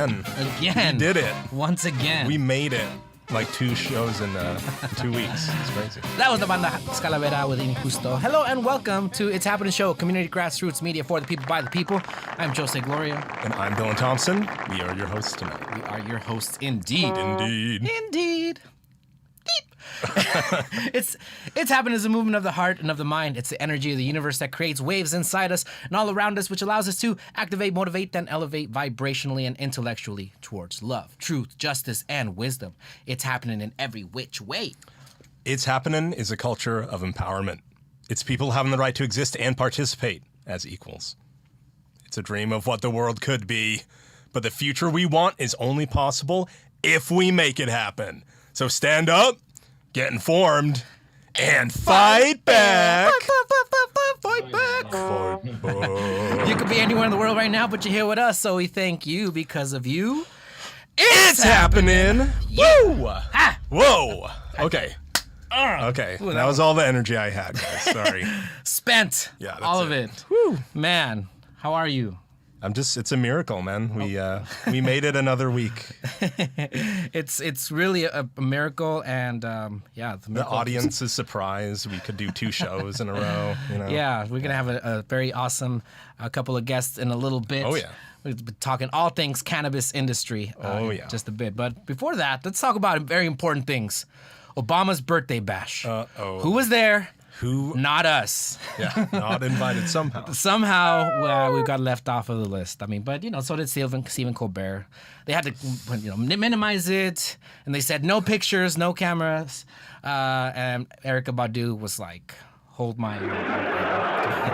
Again. We did it. Once again. We made it. Like 2 shows in 2 weeks. It's crazy. That was the banda Scalavera with Injusto. Hello and welcome to It's Happening Show, community grassroots media for the people, by the people. I'm Jose Gloria. And I'm Dylan Thompson. We are your hosts tonight. We are your hosts indeed. Indeed. It's happening as a movement of the heart and of the mind. It's the energy of the universe that creates waves inside us and all around us, which allows us to activate, motivate, then elevate vibrationally and intellectually towards love, truth, justice, and wisdom. It's happening in every which way. It's Happening is a culture of empowerment. It's people having the right to exist and participate as equals. It's a dream of what the world could be, but the future we want is only possible if we make it happen. So stand up, get informed, and fight back. Fight back. You could be anywhere in the world right now, but you're here with us, so we thank you. Because of you, it's happening. Yeah. Woo! Ah. Whoa! Okay. Okay. Ooh, that was all the energy I had, guys. Sorry. Spent. Yeah, that's all of it. Woo. Man, how are you? It's a miracle, man. We made it another week. It's really a miracle, and the audience is surprised. We could do 2 shows in a row. You know? Yeah, we're gonna have a very awesome couple of guests in a little bit. Oh yeah. We've been talking all things cannabis industry. Just a bit. But before that, let's talk about very important things. Obama's birthday bash. Who was there? Who? Not us. Yeah, not invited somehow. Somehow, we got left off of the list. I mean, but, so did Stephen Colbert. They had to, minimize it, and they said no pictures, no cameras. And Erykah Badu was like, hold my... He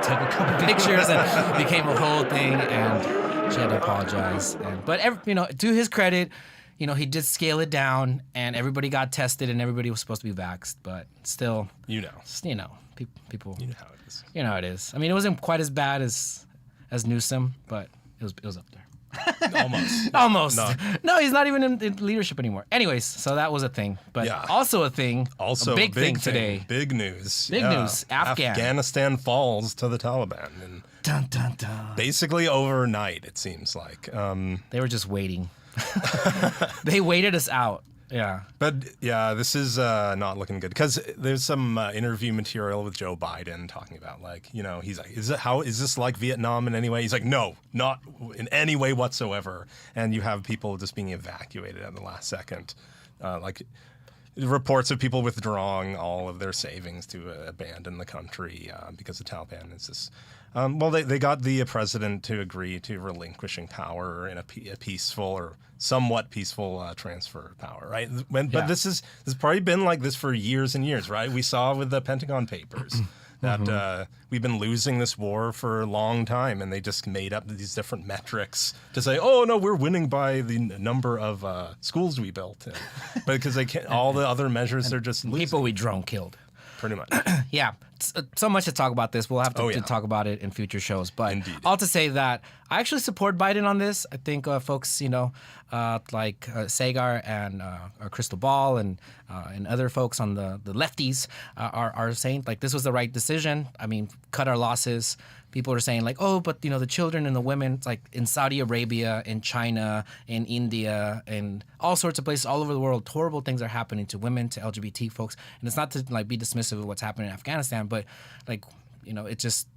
took a couple pictures, and it became a whole thing, and she had to apologize. But, to his credit... he did scale it down, and everybody got tested, and everybody was supposed to be vaxxed, but still, people, you know how it is. You know how it is. I mean, it wasn't quite as bad as Newsom, but it was up there. Almost. No, he's not even in leadership anymore. Anyways, so that was a thing, but also a thing. Also, a big thing today. Big news. Big news. Afghanistan falls to the Taliban, and dun, dun, dun. Basically overnight, it seems like. They were just waiting. They waited us out. Yeah. But yeah, this is not looking good because there's some interview material with Joe Biden talking about he's like, is this like Vietnam in any way? He's like, no, not in any way whatsoever. And you have people just being evacuated at the last second. Reports of people withdrawing all of their savings to abandon the country because the Taliban is this. They got the president to agree to relinquishing power in a peaceful or somewhat peaceful transfer of power, right? But this has probably been like this for years and years, right? We saw with the Pentagon Papers that we've been losing this war for a long time, and they just made up these different metrics to say, oh, no, we're winning by the number of schools we built. But because they can't, all the other measures, they're just losing. People we drone killed. Pretty much. Yeah. So much to talk about this. We'll have to talk about it in future shows. But Indeed. All to say that I actually support Biden on this. I think folks, like Sagar and Crystal Ball and other folks on the lefties are saying, like, this was the right decision. I mean, cut our losses. People are saying, like, oh, but, the children and the women, it's like in Saudi Arabia, in China, in India, and all sorts of places all over the world, horrible things are happening to women, to LGBT folks. And it's not to, be dismissive of what's happening in Afghanistan, but, it just,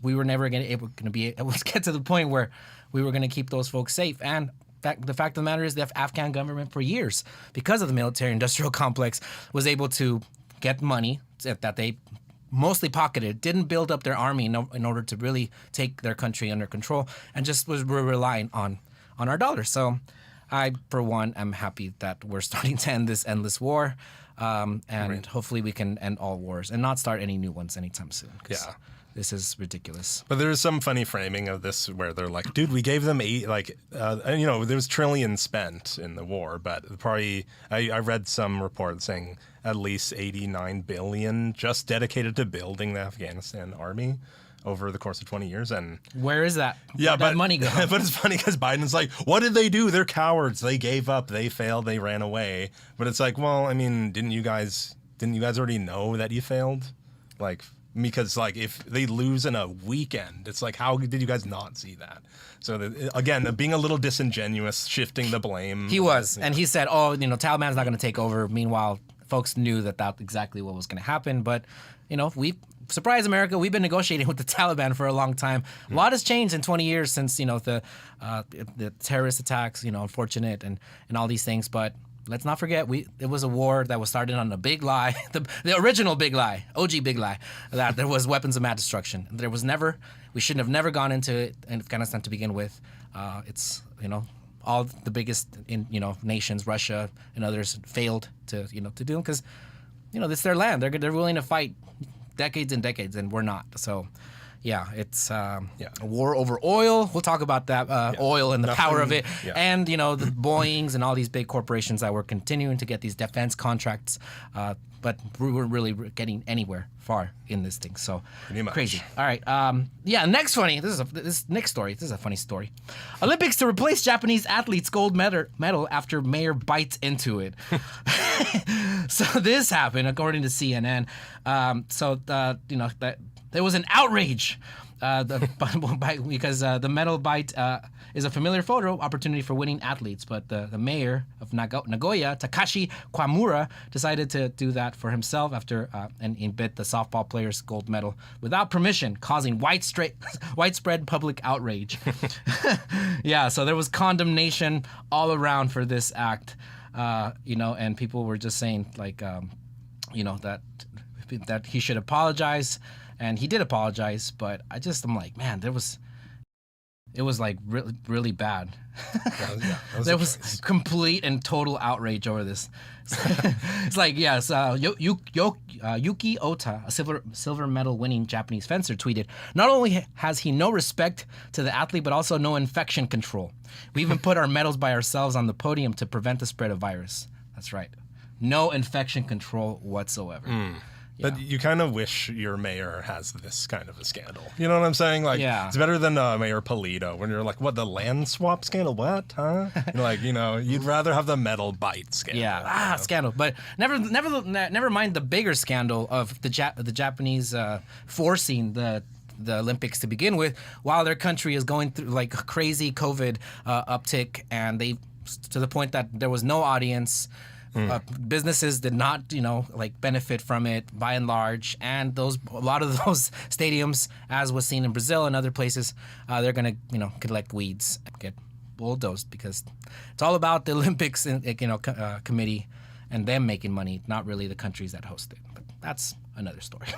we were never able to get to the point where we were going to keep those folks safe. And the fact of the matter is the Afghan government for years, because of the military-industrial complex, was able to get money that they mostly pocketed, didn't build up their army in order to really take their country under control, and just were relying on our dollars. So I, for one, am happy that we're starting to end this endless war, and hopefully we can end all wars and not start any new ones anytime soon. Yeah. This is ridiculous. But there's some funny framing of this where they're like, dude, we gave them there was trillions spent in the war, but probably I read some report saying at least 89 billion just dedicated to building the Afghanistan army over the course of 20 years. And where is that? Where'd that money go? But it's funny because Biden's like, what did they do? They're cowards. They gave up. They failed. They ran away. But it's like, well, I mean, didn't you guys already know that you failed? Like, because like if they lose in a weekend, it's like, how did you guys not see that? So again, being a little disingenuous, shifting the blame. He was, and he said, "Oh, Taliban's not going to take over." Meanwhile, folks knew that exactly what was going to happen. But surprise America, we've been negotiating with the Taliban for a long time. A lot has changed in 20 years since the terrorist attacks. Unfortunate and all these things, but. Let's not forget, it was a war that was started on a big lie, the original big lie, OG big lie, that there was weapons of mass destruction. We shouldn't have never gone into it in Afghanistan to begin with. It's all the biggest nations, Russia and others, failed to do them because this is their land. They're willing to fight decades and decades, and we're not. So. Yeah, it's a war over oil. We'll talk about that, oil and the power of it. Yeah. And, the Boeings and all these big corporations that were continuing to get these defense contracts. But we weren't really getting anywhere far in this thing. So pretty much. Crazy. All right. Next funny. This next story. This is a funny story. Olympics to replace Japanese athletes' gold medal after mayor bites into it. So this happened according to CNN. There was an outrage because the medal bite is a familiar photo opportunity for winning athletes, but the mayor of Nagoya, Takashi Kwamura, decided to do that for himself after and he bit the softball player's gold medal without permission, causing widespread public outrage. Yeah, so there was condemnation all around for this act, and people were just saying that he should apologize. And he did apologize, but I'm like, man, it was like really, really bad. There was complete and total outrage over this. It's like, yes, Yuki Ota, a silver medal winning Japanese fencer, tweeted, "Not only has he no respect to the athlete, but also no infection control. We even put our medals by ourselves on the podium to prevent the spread of virus." That's right. No infection control whatsoever. Yeah. But you kind of wish your mayor has this kind of a scandal. You know what I'm saying? Like, It's better than Mayor Polito when you're like, what, the land swap scandal? What, huh? You'd rather have the medal bite scandal. Yeah, scandal. But never mind the bigger scandal of the Japanese forcing the Olympics to begin with, while their country is going through like a crazy COVID uptick, and to the point that there was no audience. Businesses did not, benefit from it by and large, and a lot of those stadiums, as was seen in Brazil and other places, they're gonna, collect weeds, get bulldozed because it's all about the Olympics, committee and them making money, not really the countries that host it. But that's another story.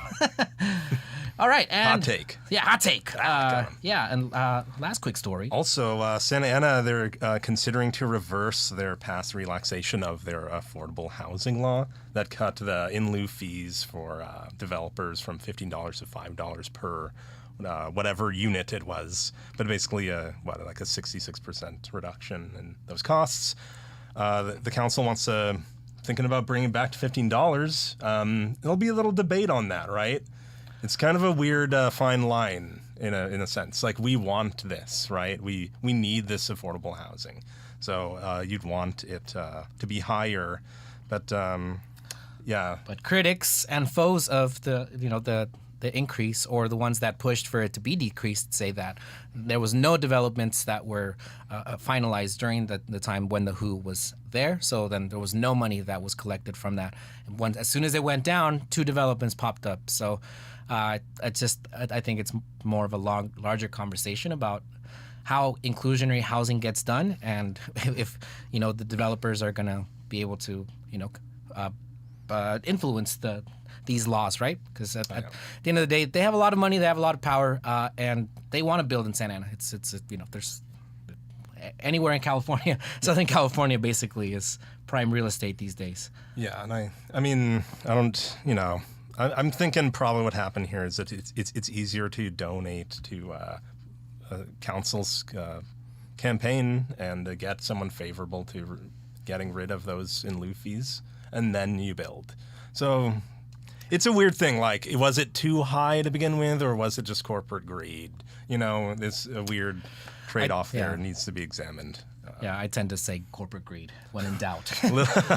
All right, and hot take. Yeah, hot take. Last quick story. Also, Santa Ana, they're considering to reverse their past relaxation of their affordable housing law that cut the in lieu fees for developers from $15 to $5 per whatever unit it was, but basically like a 66% reduction in those costs. The council wants to thinking about bringing it back to $15. There'll be a little debate on that, right? It's kind of a weird fine line in a sense. Like, we want this, right? We need this affordable housing. So you'd want it to be higher, but yeah. But critics and foes of the increase, or the ones that pushed for it to be decreased, say that there was no developments that were finalized during the time when the WHO was there. So then there was no money that was collected from that. As soon as it went down, 2 developments popped up. So I think it's more of a larger conversation about how inclusionary housing gets done, and if the developers are going to be able to influence these laws, right? Because at the end of the day, they have a lot of money, they have a lot of power, and they want to build in Santa Ana. There's anywhere in California, Southern California basically is prime real estate these days. Yeah, and I'm thinking probably what happened here is that it's easier to donate to council's campaign and get someone favorable to getting rid of those in lieu fees, and then you build. So it's a weird thing. Like, was it too high to begin with, or was it just corporate greed? It's a weird trade-off there. It needs to be examined. I tend to say corporate greed when in doubt.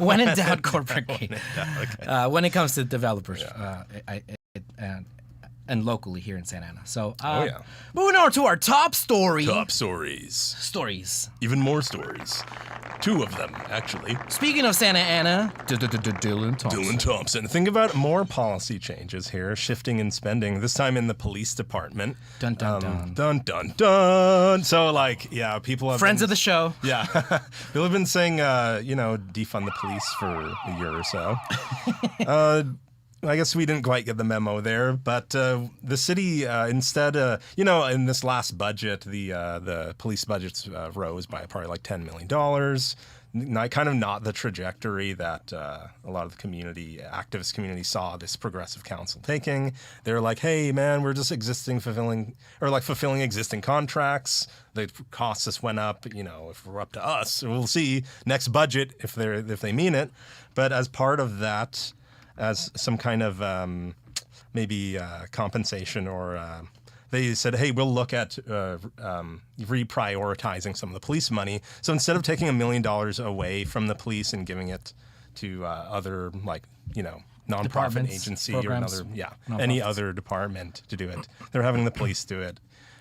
When in doubt, corporate greed. Okay. When it comes to developers, and locally here in Santa Ana. So, Oh, yeah. moving on to our top story. Top stories. Stories. Even more stories. 2 of them, actually. Speaking of Santa Ana, Dylan Thompson. Dylan Thompson. Think about more policy changes here, shifting in spending, this time in the police department. Dun, dun, dun. Dun, dun, dun. So, like, yeah, people have Friends been, of the show. Yeah. People have been saying, defund the police for a year or so. I guess we didn't quite get the memo there, but the city instead, in this last budget, the police budgets rose by probably like $10 million. Kind of not the trajectory that a lot of the activist community saw this progressive council taking. They're like, hey, man, we're just fulfilling existing contracts. The costs just went up. If we're up to us, we'll see next budget if they mean it. But as part of that, as some kind of compensation, or they said, hey, we'll look at reprioritizing some of the police money. So instead of taking $1 million away from the police and giving it to other, nonprofit agency programs, or any other department to do it, they're having the police do it.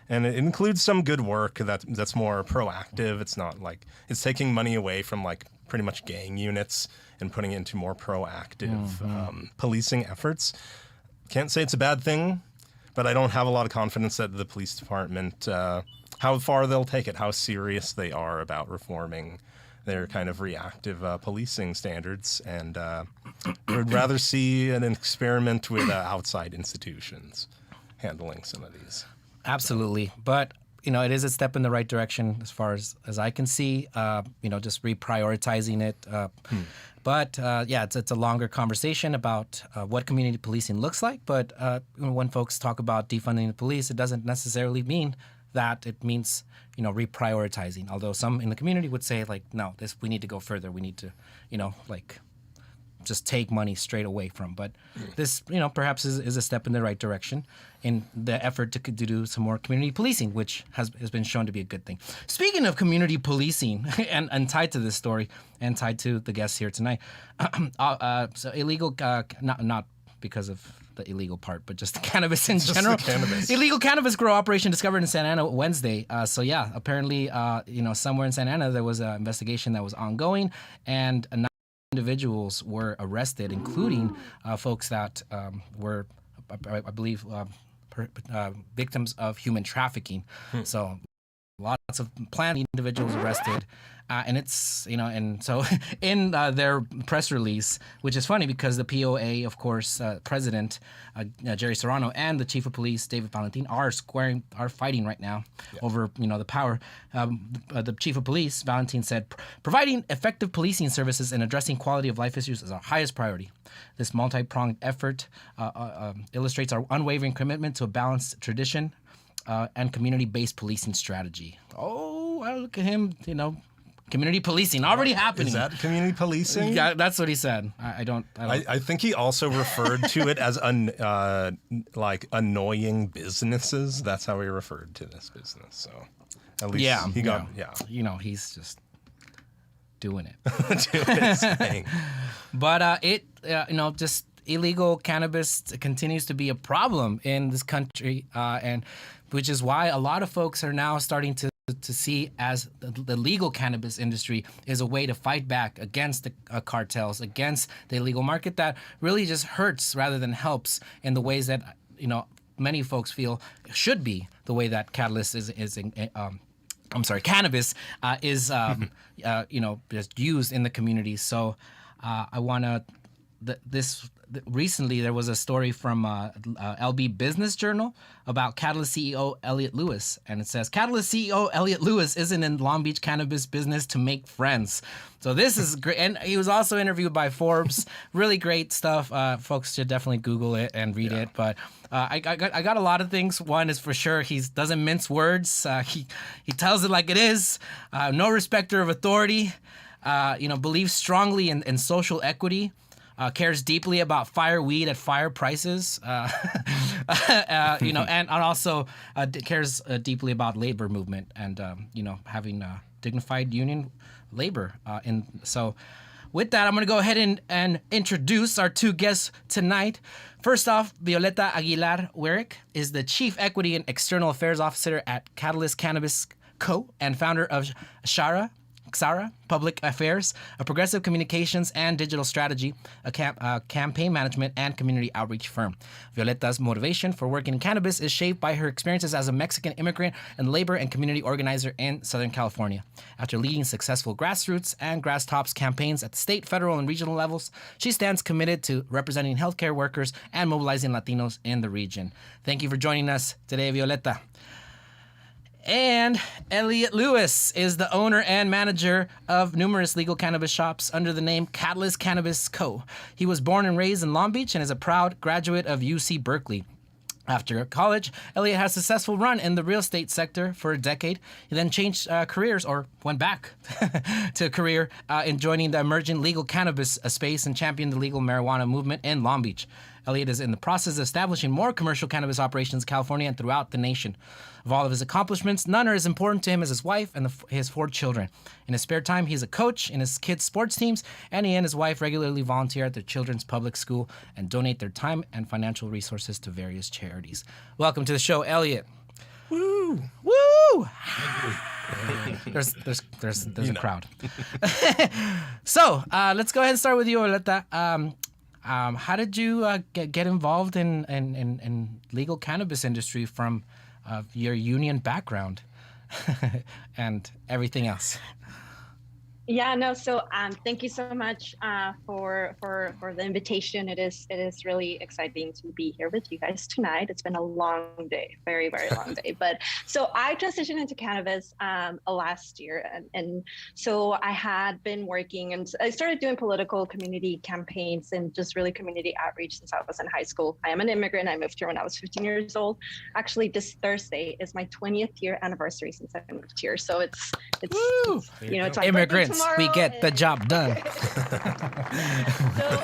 And it includes some good work that's more proactive. It's not like it's taking money away from like pretty much gang units and putting it into more proactive policing efforts. Can't say it's a bad thing, but I don't have a lot of confidence that the police department, how far they'll take it, how serious they are about reforming their kind of reactive policing standards. And would rather see an experiment with outside institutions handling some of these. Absolutely. But, it is a step in the right direction as far as I can see, just reprioritizing it. But, it's a longer conversation about what community policing looks like. But when folks talk about defunding the police, it doesn't necessarily mean that it means, reprioritizing. Although some in the community would say, like, no, we need to go further. We need to, just take money straight away from. But this, perhaps is a step in the right direction in the effort to do some more community policing, which has been shown to be a good thing. Speaking of community policing, and tied to this story and tied to the guests here tonight, so illegal, not because of the illegal part, but just the cannabis in general. Cannabis. Illegal cannabis grow operation discovered in Santa Ana Wednesday. Apparently, somewhere in Santa Ana there was an investigation that was ongoing, and individuals were arrested, including folks that were, I believe, victims of human trafficking. So lots of planned individuals arrested. And it's, and so in their press release, which is funny because the POA, of course, president, Jerry Serrano, and the chief of police, David Valentin, are fighting right now over, the power. The chief of police, Valentin, said, providing effective policing services and addressing quality of life issues is our highest priority. This multi-pronged effort illustrates our unwavering commitment to a balanced tradition and community-based policing strategy. Oh, look at him, community policing already happening. Is that community policing? Yeah, that's what he said. I think he also referred to it as annoying businesses. That's how he referred to this business. So at least he got he's just doing it. Doing his thing. But just illegal cannabis continues to be a problem in this country, and which is why a lot of folks are now starting to see as the legal cannabis industry is a way to fight back against the cartels, against the illegal market that really just hurts rather than helps in the ways that many folks feel should be the way that cannabis is just used in the community. So I want to recently there was a story from LB Business Journal about Catalyst CEO Elliot Lewis, and it says Catalyst CEO Elliot Lewis isn't in Long Beach cannabis business to make friends. So this is great, and he was also interviewed by Forbes. Really great stuff. Folks should definitely Google it and read it. But I got a lot of things. One is for sure he doesn't mince words. He tells it like it is. No respecter of authority. Believes strongly in social equity. Cares deeply about fire weed at fire prices, and also cares deeply about labor movement and, having dignified union labor. So with that, I'm going to go ahead and introduce our two guests tonight. First off, Violeta Aguilar-Wyrick is the Chief Equity and External Affairs Officer at Catalyst Cannabis Co. and founder of Xara Public Affairs, a progressive communications and digital strategy, a campaign management and community outreach firm. Violeta's motivation for working in cannabis is shaped by her experiences as a Mexican immigrant and labor and community organizer in Southern California. After leading successful grassroots and grass tops campaigns at the state, federal, and regional levels, she stands committed to representing healthcare workers and mobilizing Latinos in the region. Thank you for joining us today, Violeta. And Elliot Lewis is the owner and manager of numerous legal cannabis shops under the name Catalyst Cannabis Co. He was born and raised in Long Beach and is a proud graduate of UC Berkeley. After college, Elliot had a successful run in the real estate sector for a decade. He then changed careers, or went back to a career in joining the emerging legal cannabis space and championed the legal marijuana movement in Long Beach. Elliot is in the process of establishing more commercial cannabis operations in California and throughout the nation. Of all of his accomplishments, none are as important to him as his wife and his 4 children. In his spare time, he's a coach in his kids' sports teams, and he and his wife regularly volunteer at their children's public school and donate their time and financial resources to various charities. Welcome to the show, Elliot. Woo! Woo! there's a crowd. So let's go ahead and start with you, Violeta. How did you get involved in legal cannabis industry from your union background and everything else? Yeah, no. So thank you so much for the invitation. It is really exciting to be here with you guys tonight. It's been a long day, very, very long day. But so I transitioned into cannabis last year, and so I had been working, and I started doing political community campaigns and just really community outreach since I was in high school. I am an immigrant. I moved here when I was 15 years old. Actually, this Thursday is my 20th year anniversary since I moved here. So it's it's my immigrants. tomorrow, we get the job done.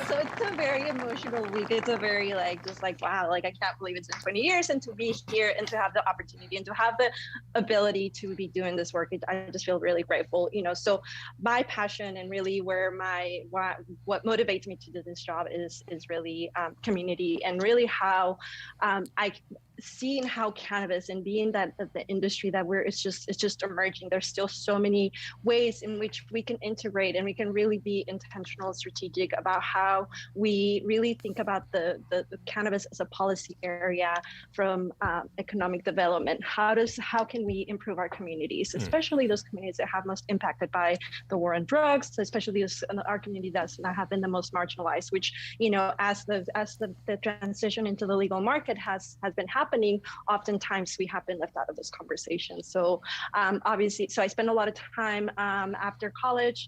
so it's a very emotional week. It's a very wow, I can't believe it's been 20 years, and to be here and to have the opportunity and to have the ability to be doing this work, I just feel really grateful. So my passion and really where what motivates me to do this job is really community, and really how seeing how cannabis and being that the industry that it's just emerging. There's still so many ways in which we can integrate, and we can really be intentional and strategic about how we really think about the cannabis as a policy area from economic development. How can we improve our communities, especially those communities that have most impacted by the war on drugs, especially our community that have been the most marginalized, which as the transition into the legal market has been happening, oftentimes we have been left out of this conversation. So obviously, I spend a lot of time after college.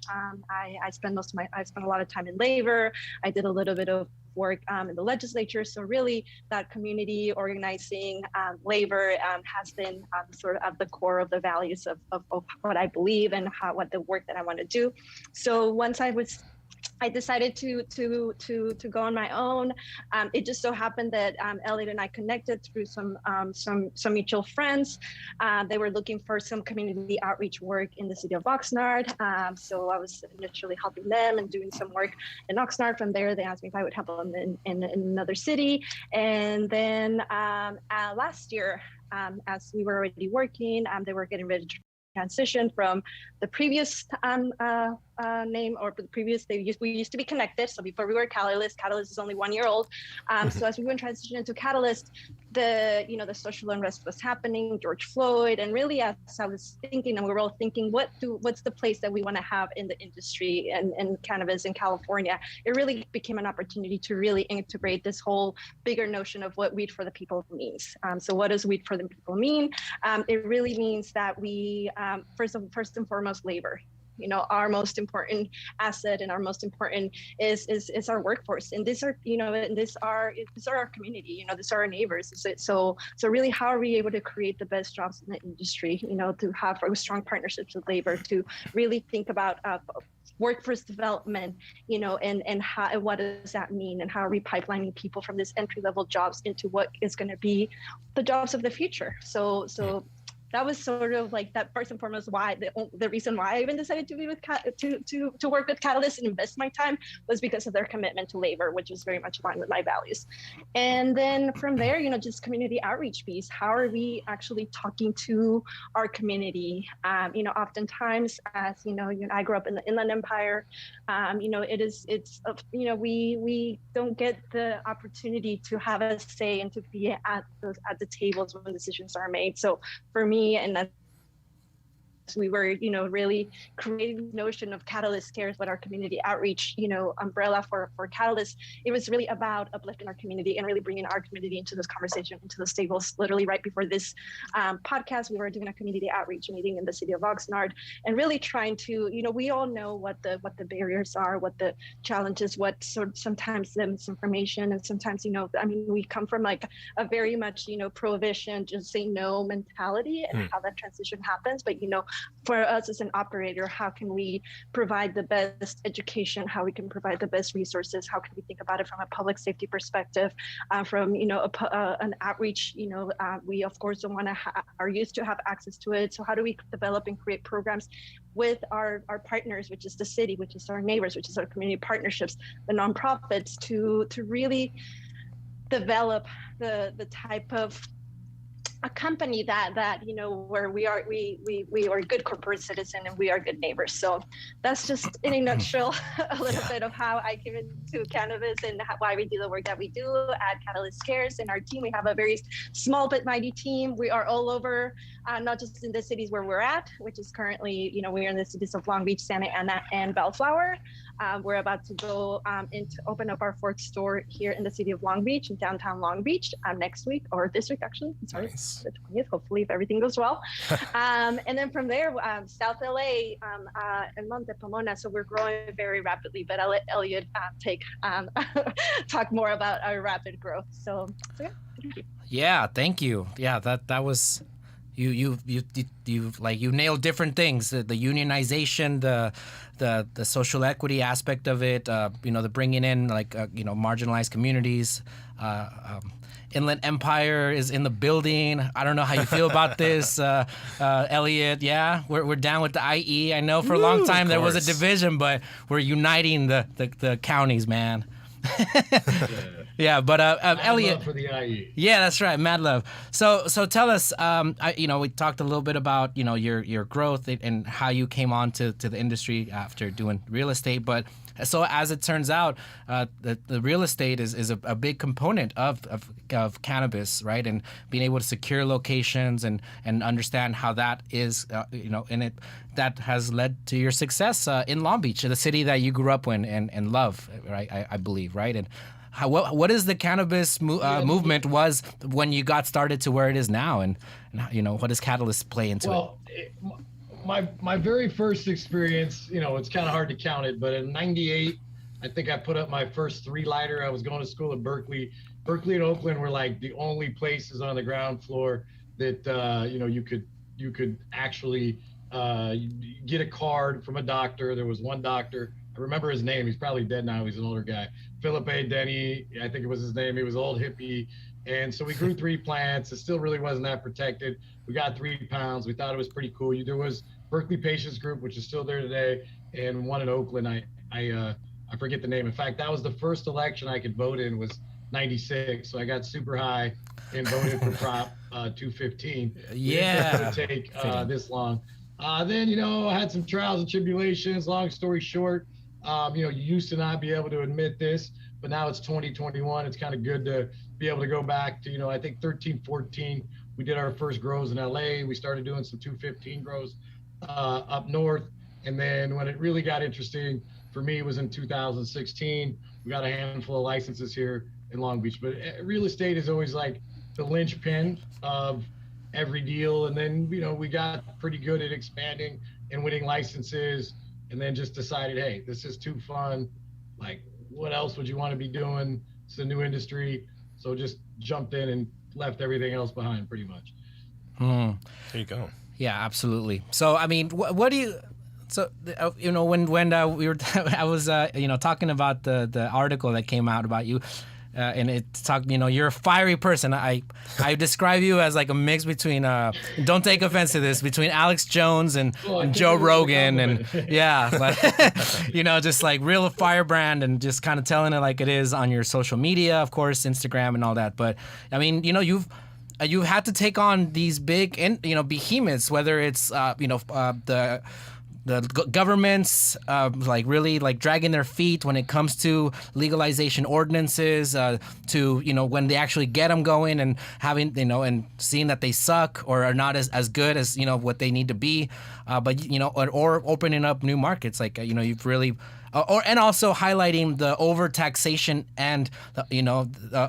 I spent a lot of time in labor. I did a little bit of work in the legislature. So really that community organizing, labor has been sort of at the core of the values of what I believe and what the work that I want to do. So once I decided to go on my own. It just so happened that Elliot and I connected through some mutual friends. They were looking for some community outreach work in the city of Oxnard. So I was initially helping them and doing some work in Oxnard. From there, they asked me if I would help them in another city. And then last year, as we were already working, they were getting ready to transition from the previous name, or the previous, we used to be Connected. So before we were Catalyst is only 1 year old. So as we went transition into Catalyst, the social unrest was happening, George Floyd, and really as I was thinking, and we were all thinking, what's the place that we want to have in the industry and cannabis in California? It really became an opportunity to really integrate this whole bigger notion of what weed for the people means. So what does weed for the people mean? It really means that we first and foremost, labor. Our most important asset and our most important is our workforce, and these are our community. These are our neighbors. So really, how are we able to create the best jobs in the industry? To have strong partnerships with labor, to really think about workforce development, and how, and what does that mean, and how are we pipelining people from this entry level jobs into what is going to be the jobs of the future? So that was sort of like that first and foremost why the reason why I even decided to be with to work with Catalyst and invest my time was because of their commitment to labor, which was very much aligned with my values. And then from there, just community outreach piece. How are we actually talking to our community? Oftentimes, as I grew up in the Inland Empire. We don't get the opportunity to have a say and to be at the tables when decisions are made. So for me, and that's we were, really creating the notion of Catalyst Cares, but our community outreach, umbrella for Catalyst. It was really about uplifting our community and really bringing our community into this conversation, into the tables. Literally right before this podcast, we were doing a community outreach meeting in the city of Oxnard, and really trying to, we all know what the barriers are, what the challenges, what sort of sometimes the misinformation, and sometimes, we come from like a very much, prohibition, just say no mentality, and how that transition happens. But, for us as an operator, how can we provide the best education, how we can provide the best resources, how can we think about it from a public safety perspective, from an outreach, we of course don't want our youth to have access to it. So how do we develop and create programs with our partners, which is the city, which is our neighbors, which is our community partnerships, the nonprofits, to really develop the type of a company that where we are a good corporate citizen and we are good neighbors. So that's just in a nutshell a little bit of how I came into cannabis and why we do the work that we do at Catalyst Cares. And our team, we have a very small but mighty team. We are all over, not just in the cities where we're at, which is currently, we're in the cities of Long Beach, Santa Ana, and Bellflower. We're about to go to open up our 4th store here in the city of Long Beach, in downtown Long Beach, next week, or this week actually. I'm sorry, Nice. the 20th, hopefully, if everything goes well. And then from there, South LA and Monte Pomona. So we're growing very rapidly, but I'll let Elliot talk more about our rapid growth. So yeah, thank you. Yeah, thank you. Yeah, that was you nailed different things. The unionization, the social equity aspect of it. The bringing in marginalized communities. Inland Empire is in the building. I don't know how you feel about this, Elliot. Yeah, we're down with the IE. I know for a long time there was a division, but we're uniting the counties, man. Yeah, but Elliot, love for the IE. Yeah, that's right, mad love. So tell us, we talked a little bit about your growth and how you came on to the industry after doing real estate, but. So as it turns out, the real estate is a big component of cannabis, right? And being able to secure locations and understand how that is, that has led to your success in Long Beach, the city that you grew up in and love, right? I believe, right? And what is the cannabis movement was when you got started to where it is now, and what does Catalyst play into it? My very first experience, it's kind of hard to count it, but in '98, I think I put up my first 3-lighter. I was going to school at Berkeley. Berkeley and Oakland were like the only places on the ground floor that you could actually get a card from a doctor. There was one doctor. I remember his name. He's probably dead now. He's an older guy. Philip A. Denny, I think it was his name. He was old hippie. And so we grew 3 plants. It still really wasn't that protected. We got 3 pounds. We thought it was pretty cool. There was Berkeley Patients Group, which is still there today, and one in Oakland. I forget the name. In fact, that was the first election I could vote in, was '96. So I got super high and voted for Prop 215. Yeah. It didn't take this long. Then, I had some trials and tribulations. Long story short, you used to not be able to admit this, but now it's 2021. It's kind of good to be able to go back to, I think 13, 14, we did our first grows in LA. We started doing some 215 grows up north. And then when it really got interesting for me was in 2016. We got a handful of licenses here in Long Beach, but real estate is always like the linchpin of every deal. And then, we got pretty good at expanding and winning licenses, and then just decided, hey, this is too fun. Like, what else would you want to be doing? It's a new industry. So just jumped in and left everything else behind pretty much. There you go. Yeah, absolutely. So, I mean, what do you, so, when we were, I was, talking about the article that came out about you, and it's talk. You're a fiery person. I describe you as like a mix between. Don't take offense to this. Between Alex Jones and Joe Rogan, and yeah, like, just like real firebrand, and just kind of telling it like it is on your social media, of course, Instagram and all that. But I mean, you've had to take on these big, behemoths, whether it's the governments like really like dragging their feet when it comes to legalization ordinances, to when they actually get them going and having and seeing that they suck or are not as good as what they need to be, but or opening up new markets, like you've really and also highlighting the overtaxation and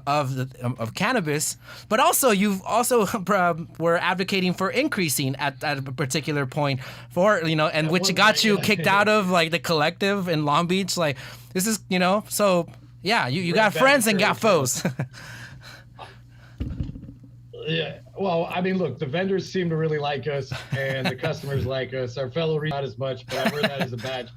of cannabis, but also you've also were advocating for increasing at a particular point for and which got you kicked out of like the collective in Long Beach. Like this is so yeah, you got friends and got foes. Yeah, well, I mean, look, the vendors seem to really like us, and the customers like us. Our fellow not as much, but I wear that as a badge.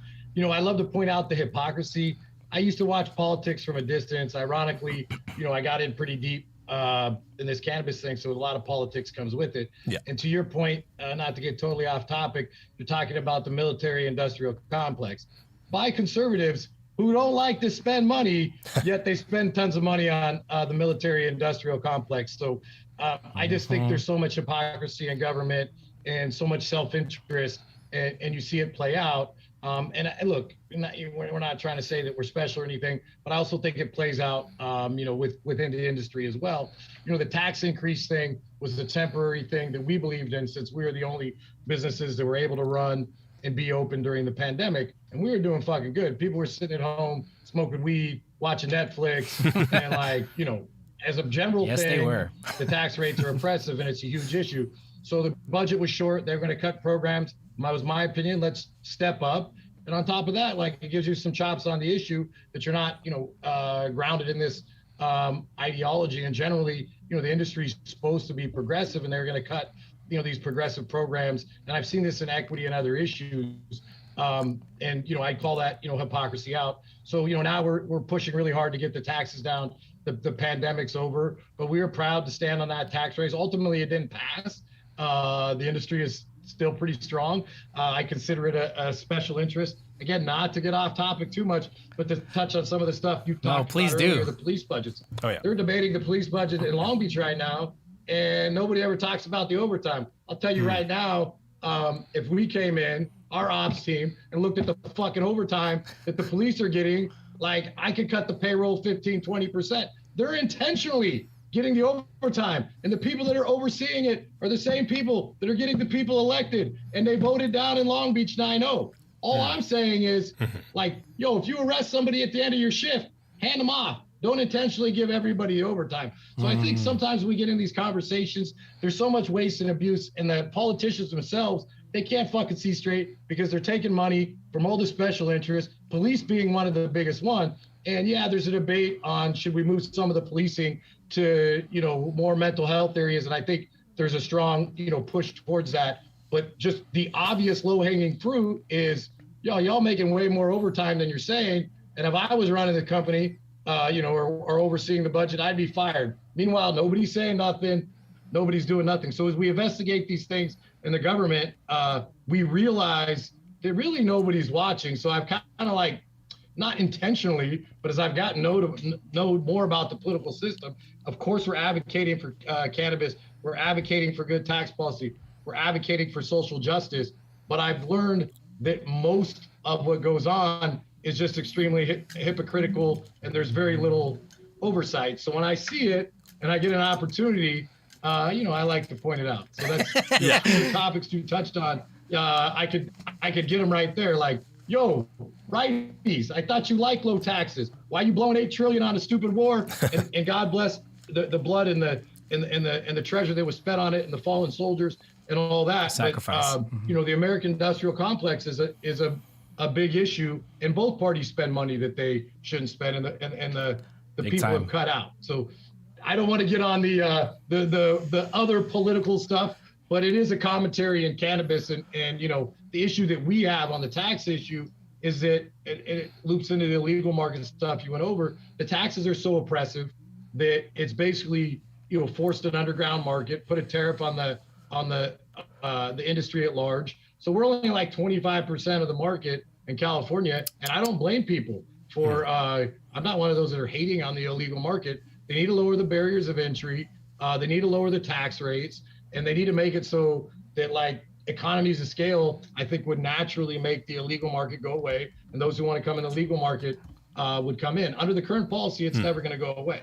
I love to point out the hypocrisy. I used to watch politics from a distance. Ironically, I got in pretty deep in this cannabis thing, so a lot of politics comes with it. Yeah. And to your point, not to get totally off topic, you're talking about the military-industrial complex. By conservatives who don't like to spend money, yet they spend tons of money on the military-industrial complex. So I just think there's so much hypocrisy in government and so much self-interest, and you see it play out. And look, we're not trying to say that we're special or anything, but I also think it plays out, within the industry as well. The tax increase thing was a temporary thing that we believed in, since we were the only businesses that were able to run and be open during the pandemic, and we were doing fucking good. People were sitting at home smoking weed, watching Netflix, and as a general yes, thing, they were. the tax rates are oppressive, and it's a huge issue. So the budget was short. They're going to cut programs. That was my opinion. Let's step up. And on top of that, like, it gives you some chops on the issue that you're not, grounded in this ideology. And generally, the industry is supposed to be progressive, and they're going to cut, these progressive programs. And I've seen this in equity and other issues. And I call that, hypocrisy out. So, now we're pushing really hard to get the taxes down. The pandemic's over, but we were proud to stand on that tax raise. Ultimately, it didn't pass. The industry is still pretty strong. I consider it a special interest. Again, not to get off topic too much, but to touch on some of the stuff you talked about earlier, the police budgets. Oh, yeah. They're debating the police budget in Long Beach right now, and nobody ever talks about the overtime. I'll tell you right now, if we came in, our ops team, and looked at the fucking overtime that the police are getting, like, I could cut the payroll 15, 20%. They're intentionally getting the overtime, and the people that are overseeing it are the same people that are getting the people elected, and they voted down in Long Beach 9-0. All I'm saying is, like, if you arrest somebody at the end of your shift, hand them off. Don't intentionally give everybody the overtime. So I think sometimes we get in these conversations, there's so much waste and abuse, and the politicians themselves, they can't fucking see straight because they're taking money from all the special interests, police being one of the biggest one. And yeah, there's a debate on should we move some of the policing to, more mental health areas. And I think there's a strong, push towards that. But just the obvious low-hanging fruit is, y'all making way more overtime than you're saying. And if I was running the company, or overseeing the budget, I'd be fired. Meanwhile, nobody's saying nothing. Nobody's doing nothing. So as we investigate these things in the government, we realize that really nobody's watching. So I've kind of like, not intentionally, but as I've gotten know more about the political system, of course, we're advocating for cannabis. We're advocating for good tax policy. We're advocating for social justice. But I've learned that most of what goes on is just extremely hypocritical, and there's very little oversight. So when I see it and I get an opportunity, I like to point it out. So that's the topics you touched on. I could get them right there. Like, righties, I thought you liked low taxes. Why are you blowing $8 trillion on a stupid war? And God bless the blood and the treasure that was spent on it, and the fallen soldiers and all that. Sacrifice. But, the American industrial complex is a big issue, and both parties spend money that they shouldn't spend, and the people have cut out. So I don't want to get on the other political stuff, but it is a commentary in cannabis, and the issue that we have on the tax issue is that it loops into the illegal market stuff you went over. The taxes are so oppressive. that it's basically, forced an underground market, put a tariff on the industry at large. So we're only like 25% of the market in California, and I don't blame people for. I'm not one of those that are hating on the illegal market. They need to lower the barriers of entry. They need to lower the tax rates, and they need to make it so that like economies of scale, I think, would naturally make the illegal market go away, and those who want to come in the legal market would come in. Under the current policy, it's never going to go away.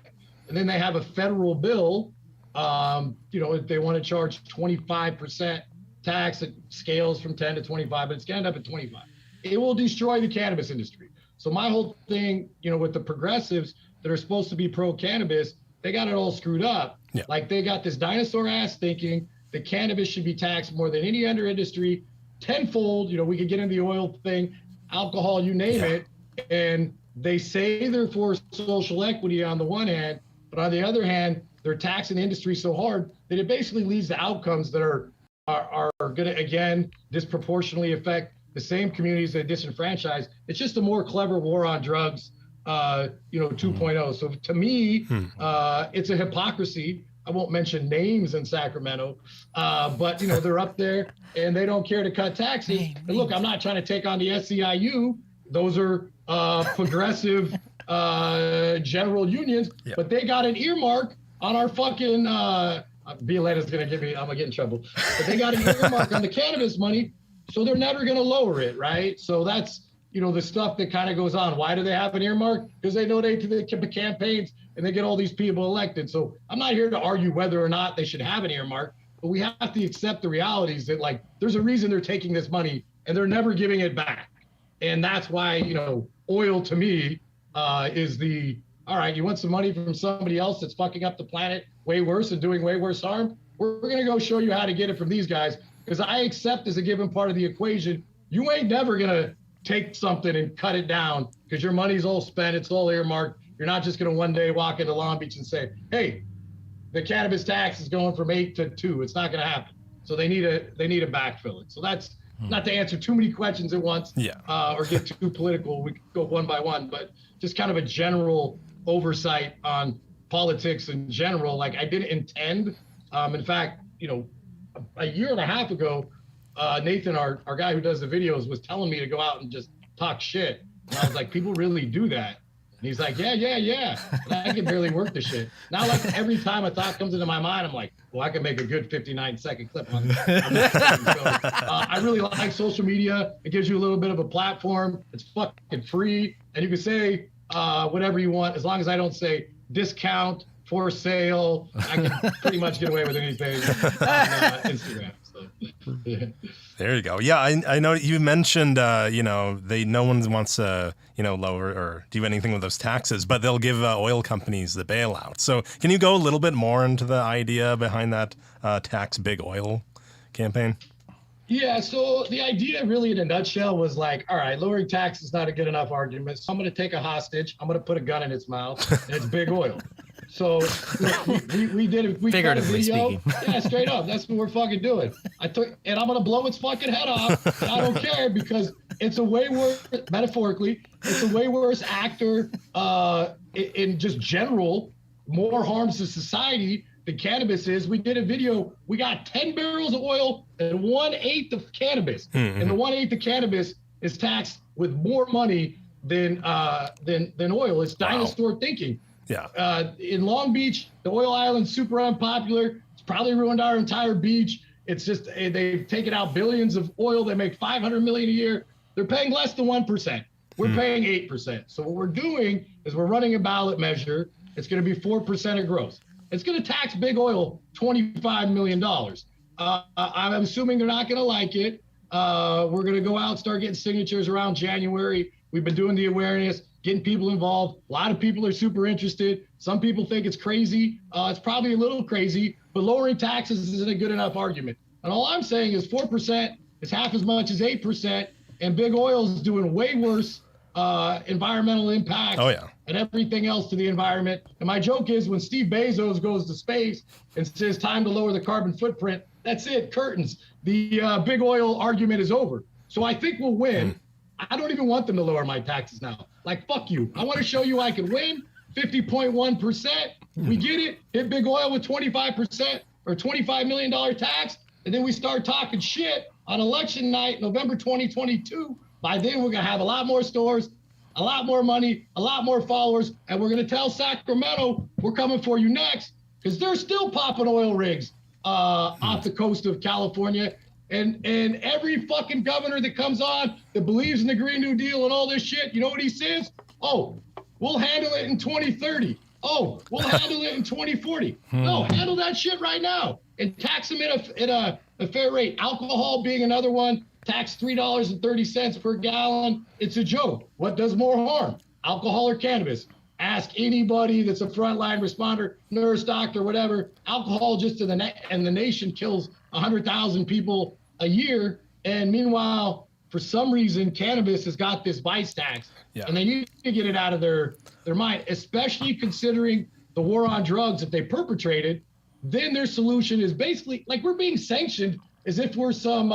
And then they have a federal bill. If they want to charge 25% tax, it scales from 10 to 25, but it's going to end up at 25. It will destroy the cannabis industry. So my whole thing, with the progressives that are supposed to be pro-cannabis, they got it all screwed up. Yeah. Like they got this dinosaur ass thinking that cannabis should be taxed more than any other industry, tenfold. We could get into the oil thing, alcohol, you name it. And they say they're for social equity on the one hand, but on the other hand, they're taxing the industry so hard that it basically leads to outcomes that are going to, again, disproportionately affect the same communities that disenfranchise. It's just a more clever war on drugs, 2.0. So to me, it's a hypocrisy. I won't mention names in Sacramento, but they're up there and they don't care to cut taxes. And look, I'm not trying to take on the SEIU. Those are progressive general unions, but they got an earmark on our fucking Violeta's gonna I'm gonna get in trouble. But they got an earmark on the cannabis money, so they're never gonna lower it, right? So that's the stuff that kind of goes on. Why do they have an earmark? Because they donate to the campaigns and they get all these people elected. So I'm not here to argue whether or not they should have an earmark, but we have to accept the realities that like there's a reason they're taking this money and they're never giving it back. And that's why, oil to me is all right, you want some money from somebody else that's fucking up the planet way worse and doing way worse harm? We're going to go show you how to get it from these guys, because I accept as a given part of the equation, you ain't never going to take something and cut it down because your money's all spent, it's all earmarked. You're not just going to one day walk into Long Beach and say, hey, the cannabis tax is going from 8 to 2. It's not going to happen. So they need to backfill it. So that's not to answer too many questions at once, or get too political. We could go one by one, but just kind of a general oversight on politics in general. Like I didn't intend. In fact, a year and a half ago, Nathan, our guy who does the videos, was telling me to go out and just talk shit. And I was like, people really do that. And he's like, yeah. And I can barely work the shit. Now, like every time a thought comes into my mind, I'm like, well, I can make a good 59-second clip on this. So, I really like social media. It gives you a little bit of a platform. It's fucking free. And you can say whatever you want, as long as I don't say discount, for sale. I can pretty much get away with anything on Instagram. So, yeah. There you go. Yeah, I know you mentioned, no one wants to, lower or do anything with those taxes, but they'll give oil companies the bailout. So can you go a little bit more into the idea behind that tax big oil campaign? Yeah, so the idea really in a nutshell was like, all right, lowering tax is not a good enough argument. So I'm going to take a hostage. I'm going to put a gun in its mouth, and it's big oil. So we did a Figuratively video. speaking. Yeah, straight up. That's what we're fucking doing. And I'm going to blow its fucking head off. I don't care because it's a way worse, metaphorically, it's a way worse actor in just general, more harms to society than cannabis is. We did a video. We got 10 barrels of oil and 1/8 of cannabis. Mm-hmm. And the 1/8 of cannabis is taxed with more money than oil. It's dinosaur thinking. Yeah. In Long Beach, the oil island's super unpopular. It's probably ruined our entire beach. It's just they've taken out billions of oil. They make $500 million a year. They're paying less than 1%. We're paying 8%. So what we're doing is we're running a ballot measure. It's going to be 4% of gross. It's going to tax big oil $25 million. I'm assuming they're not going to like it. We're going to go out and start getting signatures around January. We've been doing the awareness, getting people involved. A lot of people are super interested. Some people think it's crazy. It's probably a little crazy, but lowering taxes isn't a good enough argument. And all I'm saying is 4% is half as much as 8%, and big oil is doing way worse environmental impact and everything else to the environment. And my joke is when Steve Bezos goes to space and says time to lower the carbon footprint, that's it, curtains. The big oil argument is over. So I think we'll win. I don't even want them to lower my taxes now. Like, fuck you. I want to show you I can win. 50.1%. We get it. Hit big oil with 25% or $25 million tax. And then we start talking shit on election night, November 2022. By then, we're going to have a lot more stores, a lot more money, a lot more followers. And we're going to tell Sacramento, we're coming for you next, because they're still popping oil rigs off the coast of California. And every fucking governor that comes on that believes in the Green New Deal and all this shit, you know what he says? Oh, we'll handle it in 2030. Oh, we'll handle it in 2040. No, handle that shit right now and tax them at a fair rate. Alcohol being another one, tax $3.30 per gallon. It's a joke. What does more harm, alcohol or cannabis? Ask anybody that's a frontline responder, nurse, doctor, whatever. Alcohol just in the nation kills 100,000 people a year. And meanwhile, for some reason, cannabis has got this vice tax. Yeah. And they need to get it out of their mind, especially considering the war on drugs that they perpetrated. Then their solution is basically like we're being sanctioned as if we're some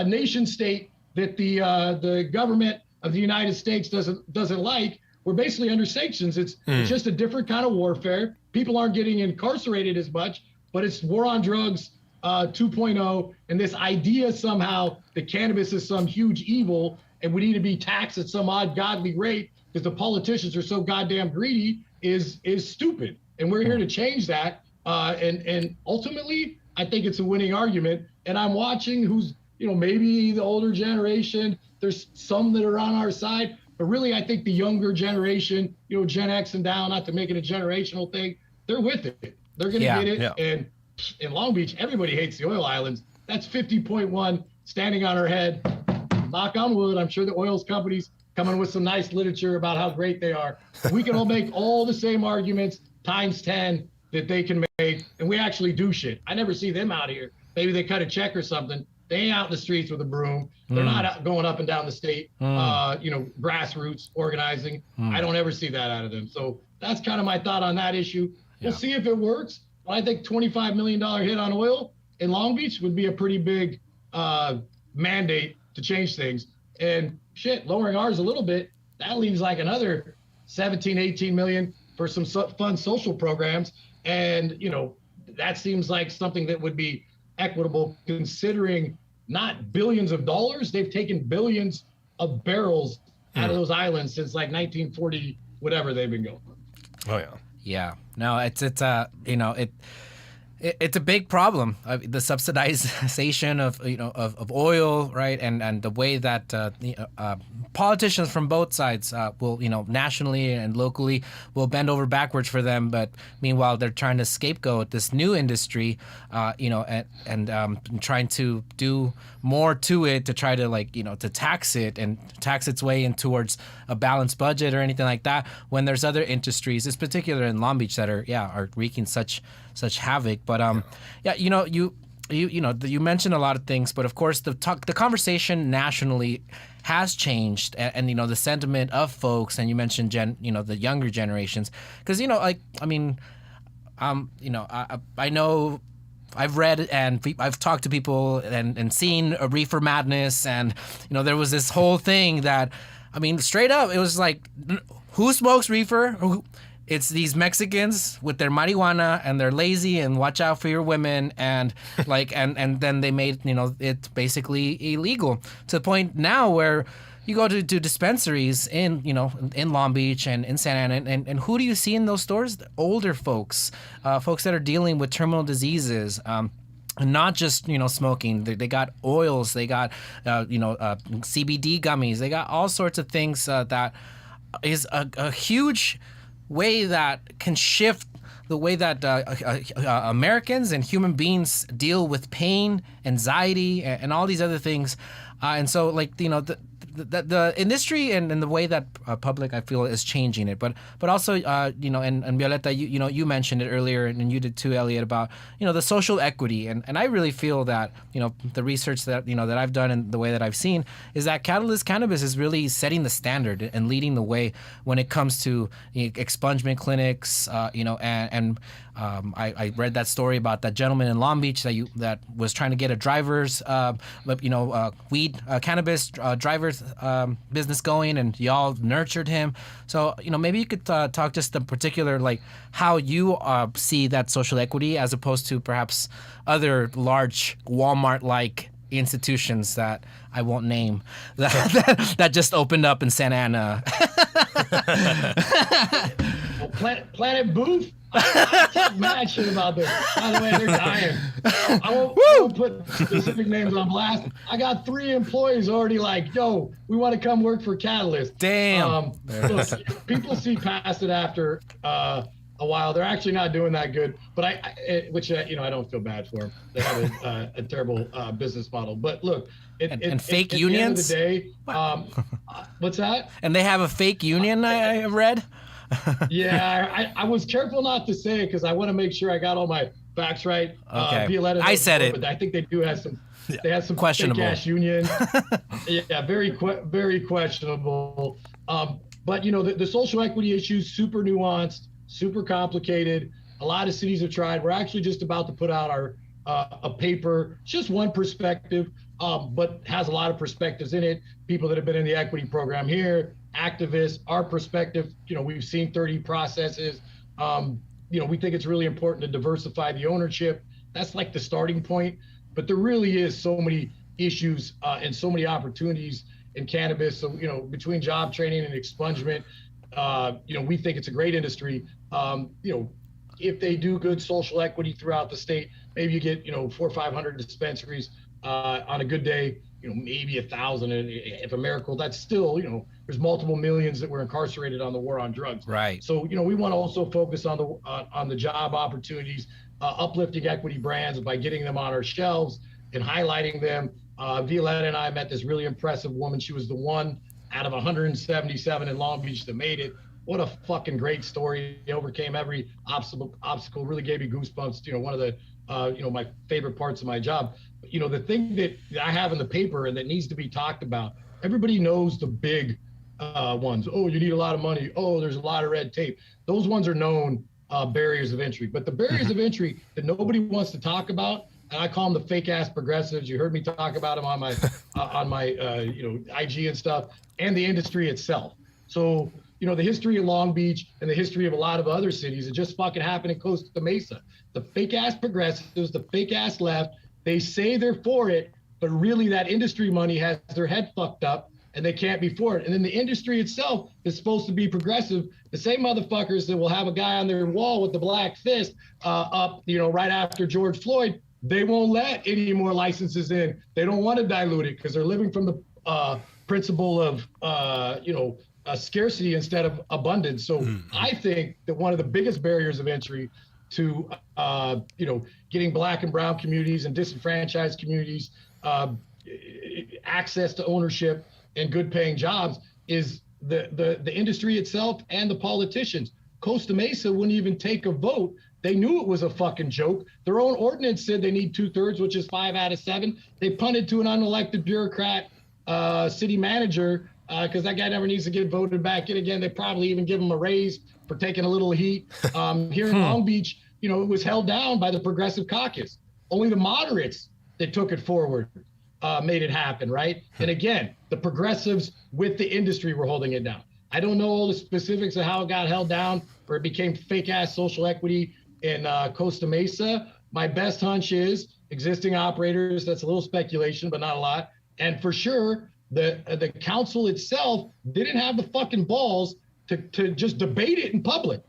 nation state that the government of the United States doesn't like. We're basically under sanctions. It's just a different kind of warfare. People aren't getting incarcerated as much, but it's war on drugs 2.0. And this idea somehow that cannabis is some huge evil and we need to be taxed at some odd godly rate because the politicians are so goddamn greedy is stupid. And we're here to change that. And ultimately, I think it's a winning argument. And I'm watching who's, maybe the older generation. There's some that are on our side. But really, I think the younger generation, Gen X and down, not to make it a generational thing, they're with it. They're going to get it. Yeah. And in Long Beach, everybody hates the oil islands. That's 50.1 standing on our head. Knock on wood. I'm sure the oil companies coming with some nice literature about how great they are. We can all make all the same arguments times 10 that they can make, and we actually do shit. I never see them out here. Maybe they cut a check or something. They ain't out in the streets with a broom. They're not out going up and down the state, grassroots organizing. I don't ever see that out of them. So that's kind of my thought on that issue. We'll see if it works. But I think $25 million hit on oil in Long Beach would be a pretty big mandate to change things. And shit, lowering ours a little bit, that leaves like another 17, 18 million for some fun social programs. And, that seems like something that would be equitable considering not billions of dollars. They've taken billions of barrels out of those islands since like 1940, whatever they've been going. Oh, yeah. Yeah. No, it's a big problem. The subsidization of oil, right, and the way that politicians from both sides will, nationally and locally, will bend over backwards for them. But meanwhile, they're trying to scapegoat this new industry, and trying to do more to it to try to to tax it and tax its way in towards a balanced budget or anything like that. When there's other industries, in particular in Long Beach, that are wreaking such havoc. But you mentioned a lot of things, but of course the conversation nationally has changed, and the sentiment of folks, and you mentioned the younger generations, because I know I've read and I've talked to people and seen a reefer madness, and there was this whole thing that, straight up, it was like, who smokes reefer? It's these Mexicans with their marijuana, and they're lazy, and watch out for your women, and and then they made it basically illegal to the point now where you go to dispensaries in Long Beach and in Santa Ana, and who do you see in those stores? Older folks, folks that are dealing with terminal diseases. Not just smoking. They got oils. They got CBD gummies. They got all sorts of things that is a huge way that can shift the way that Americans and human beings deal with pain, anxiety, and all these other things. And so, the industry and the way that public, I feel, is changing it. But also, and Violeta, you mentioned it earlier, and you did too, Elliot, about the social equity. And I really feel that the research that that I've done and the way that I've seen is that Catalyst Cannabis is really setting the standard and leading the way when it comes to expungement clinics. I read that story about that gentleman in Long Beach that was trying to get a driver's, cannabis driver's business going, and y'all nurtured him. So, maybe you could talk just in particular, like how you see that social equity as opposed to perhaps other large Walmart-like institutions that I won't name that just opened up in Santa Ana. Well, Planet Booth. I talk mad shit about this. By the way, they're dying. I won't put specific names on blast. I got 3 employees already like, yo, we want to come work for Catalyst. Damn. Look, people see past it after a while. They're actually not doing that good. But I don't feel bad for them. They have a terrible business model. But look, and fake unions. At the end of the day, what's that? And they have a fake union. I read. Yeah, I was careful not to say it because I want to make sure I got all my facts right. Okay. Violeta I said it. But I think they do have some. Yeah. They have some questionable fake-ass union. Yeah, very questionable. But the social equity issue is super nuanced, super complicated. A lot of cities have tried. We're actually just about to put out our a paper, just one perspective, but has a lot of perspectives in it. People that have been in the equity program here, activists, our perspective, we've seen 30 processes. We think it's really important to diversify the ownership. That's like the starting point, but there really is so many issues and so many opportunities in cannabis. So, between job training and expungement, we think it's a great industry. If they do good social equity throughout the state, maybe you get, 400 or 500 dispensaries on a good day, maybe 1,000. And if a miracle, that's still, there's multiple millions that were incarcerated on the war on drugs. Right. So, we want to also focus on the job opportunities, uplifting equity brands by getting them on our shelves and highlighting them. Violeta and I met this really impressive woman. She was the one out of 177 in Long Beach that made it. What a fucking great story. He overcame every obstacle, really gave me goosebumps. One of the, my favorite parts of my job. But, the thing that I have in the paper and that needs to be talked about, everybody knows the big ones. Oh, you need a lot of money. Oh, there's a lot of red tape. Those ones are known barriers of entry. But the barriers of entry that nobody wants to talk about, and I call them the fake ass progressives. You heard me talk about them on my IG and stuff, and the industry itself. So, the history of Long Beach and the history of a lot of other cities, it just fucking happened in Costa Mesa. The fake ass progressives, the fake ass left, they say they're for it, but really that industry money has their head fucked up and they can't be for it. And then the industry itself is supposed to be progressive. The same motherfuckers that will have a guy on their wall with the black fist up, right after George Floyd, they won't let any more licenses in. They don't want to dilute it because they're living from the principle of, scarcity instead of abundance. So I think that one of the biggest barriers of entry to, getting Black and brown communities and disenfranchised communities access to ownership and good paying jobs is the industry itself and the politicians. Costa Mesa wouldn't even take a vote. They knew it was a fucking joke. Their own ordinance said they need 2/3, which is 5 out of 7. They punted to an unelected bureaucrat city manager because that guy never needs to get voted back in again. They probably even give him a raise for taking a little heat. Here in Long Beach, it was held down by the Progressive Caucus. Only the moderates that took it forward made it happen, right? And again, the progressives with the industry were holding it down. I don't know all the specifics of how it got held down or it became fake-ass social equity in Costa Mesa. My best hunch is existing operators. That's a little speculation, but not a lot. And for sure, the council itself didn't have the fucking balls to just debate it in public.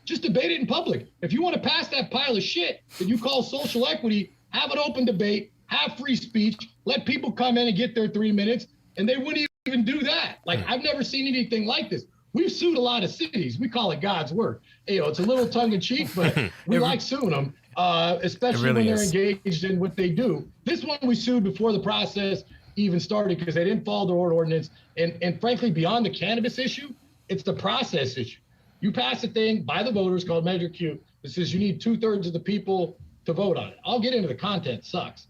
Just debate it in public. If you want to pass that pile of shit that you call social equity, have an open debate, have free speech, let people come in and get their 3 minutes, and they wouldn't even do that. Like, I've never seen anything like this. We've sued a lot of cities. We call it God's work. It's a little tongue in cheek, but we like suing them, especially when they're engaged in what they do. This one we sued before the process even started because they didn't follow their ordinance. And frankly, beyond the cannabis issue, it's the process issue. You pass a thing by the voters called Measure Q that says you need 2/3 of the people to vote on it. I'll get into the content, sucks.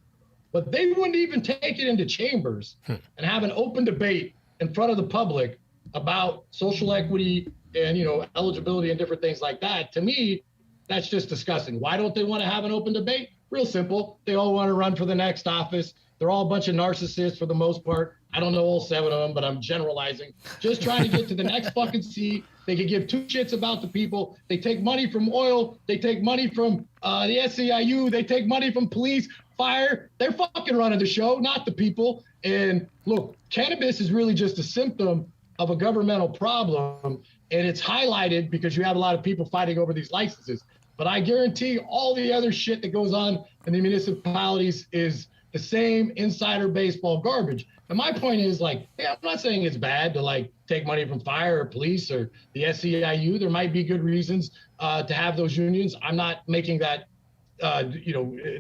But they wouldn't even take it into chambers and have an open debate in front of the public about social equity and, eligibility and different things like that. To me, that's just disgusting. Why don't they want to have an open debate? Real simple. They all want to run for the next office. They're all a bunch of narcissists for the most part. I don't know all 7 of them, but I'm generalizing. Just trying to get to the next fucking seat. They could give 2 shits about the people. They take money from oil. They take money from the SEIU. They take money from police, fire. They're fucking running the show, not the people. And look, cannabis is really just a symptom of a governmental problem. And it's highlighted because you have a lot of people fighting over these licenses. But I guarantee all the other shit that goes on in the municipalities is the same insider baseball garbage. And my point is, like, hey, I'm not saying it's bad to like take money from fire or police or the SEIU. There might be good reasons to have those unions. I'm not making that,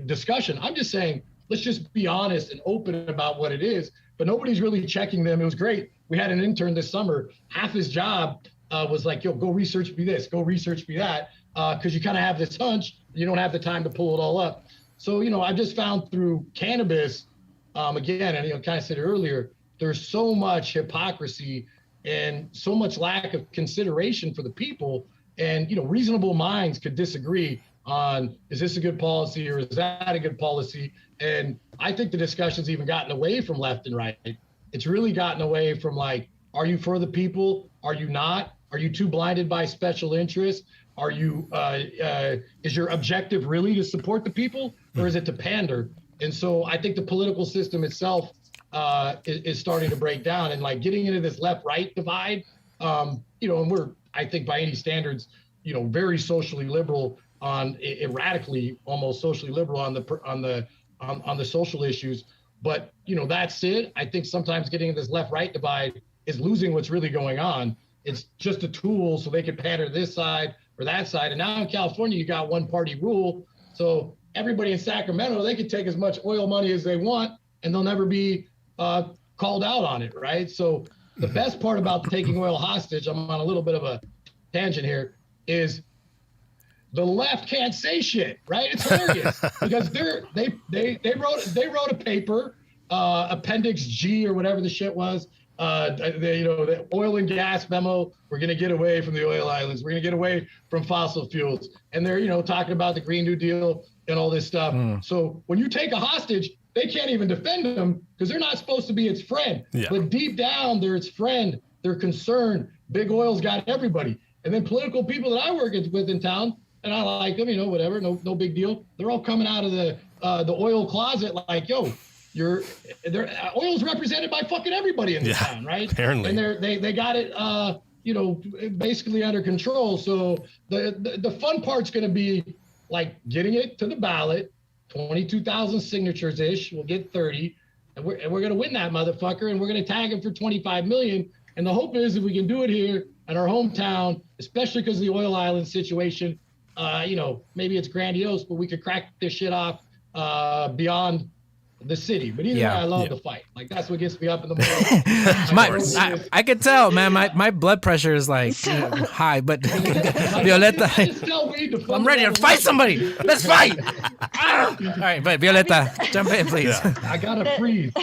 discussion. I'm just saying, let's just be honest and open about what it is. But nobody's really checking them. It was great. We had an intern this summer. Half his job was like, yo, go research me this, go research me that, because you kind of have this hunch. You don't have the time to pull it all up. So, I've just found through cannabis, again, and kind of said earlier, there's so much hypocrisy and so much lack of consideration for the people. And, reasonable minds could disagree on, is this a good policy or is that a good policy? And I think the discussion's even gotten away from left and right. It's really gotten away from like, are you for the people? Are you not? Are you too blinded by special interests? Are you, is your objective really to support the people or is it to pander? And so I think the political system itself is starting to break down and like getting into this left-right divide. And we're, I think by any standards, very socially liberal on erratically, almost socially liberal on the social issues. But, that's it. I think sometimes getting into this left-right divide is losing what's really going on. It's just a tool so they can pander this side or that side. And now in California, you got one party rule. So everybody in Sacramento, they can take as much oil money as they want and they'll never be called out on it, right? So the best part about taking oil hostage, I'm on a little bit of a tangent here, is the left can't say shit, right? It's hilarious because they wrote a paper, Appendix G or whatever the shit was. The oil and gas memo, we're going to get away from the oil islands. We're going to get away from fossil fuels. And they're, talking about the Green New Deal and all this stuff. So when you take a hostage, they can't even defend them because they're not supposed to be its friend. Yeah. But deep down, they're its friend. They're concerned. Big oil's got everybody. And then political people that I work with in town, and I like them, whatever, no big deal. They're all coming out of the oil closet like, yo, oil's represented by fucking everybody in this town, right? Apparently. And they got it, basically under control. So the fun part's going to be like getting it to the ballot, 22,000 signatures ish. We'll get 30, and we're going to win that motherfucker, and we're going to tag him for 25 million. And the hope is if we can do it here in our hometown, especially because of the oil island situation, maybe it's grandiose, but we could crack this shit off beyond the city. But either way, I love the fight. Like that's what gets me up in the morning. I could tell, man. My blood pressure is like high. But Violeta, I'm ready to fight somebody. Let's fight. All right, but Violeta, jump in, please. Yeah. I gotta freeze.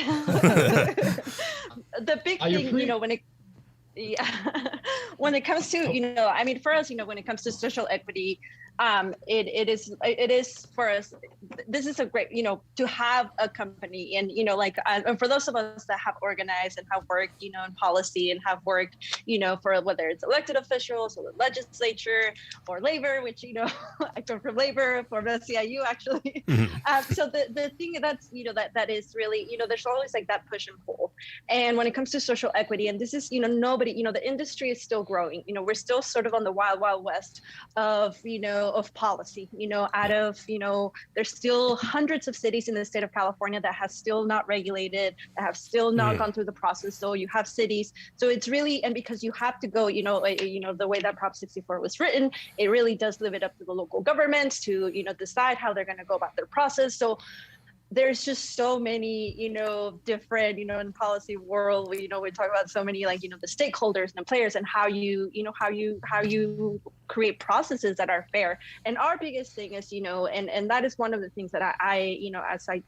The big thing, when it comes to, for us, when it comes to social equity, it is for us, this is a great, to have a company and, and for those of us that have organized and have worked, in policy and have worked, for whether it's elected officials or the legislature or labor, which, I come from labor, from SEIU actually. So the thing that's, that is really, there's always like that push and pull. And when it comes to social equity, and this is, nobody, the industry is still growing, we're still sort of on the wild, wild west of, of policy, out of, there's still hundreds of cities in the state of California that have still not regulated, that have still not gone through the process. So you have cities. So it's really, and because you have to go, the way that Prop 64 was written, it really does leave it up to the local governments to, decide how they're going to go about their process. So there's just so many, different, in the policy world, we talk about so many, like, the stakeholders and the players and how you create processes that are fair. And our biggest thing is, and that is one of the things that I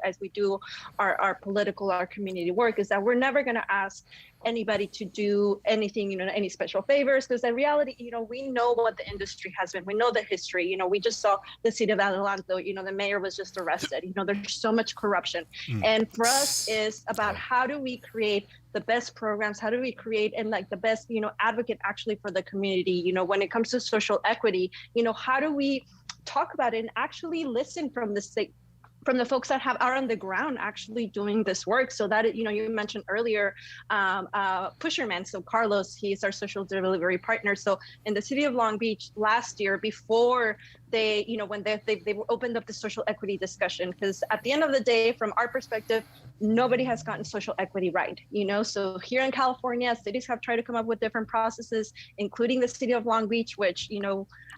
as we do our political, our community work, is that we're never going to ask anybody to do anything, any special favors, because the reality, we know what the industry has been. We know the history. We just saw the city of Adelanto, the mayor was just arrested. There's so much corruption. And for us is about how do we create the best programs, how do we create and like the best, advocate actually for the community, when it comes to social equity, how do we talk about it and actually listen from the folks that are on the ground actually doing this work, so that you mentioned earlier Pusherman. So Carlos, he's our social delivery partner. So in the city of Long Beach last year, before they when they opened up the social equity discussion, because at the end of the day, from our perspective, nobody has gotten social equity right. So here in California, cities have tried to come up with different processes, including the city of Long Beach, which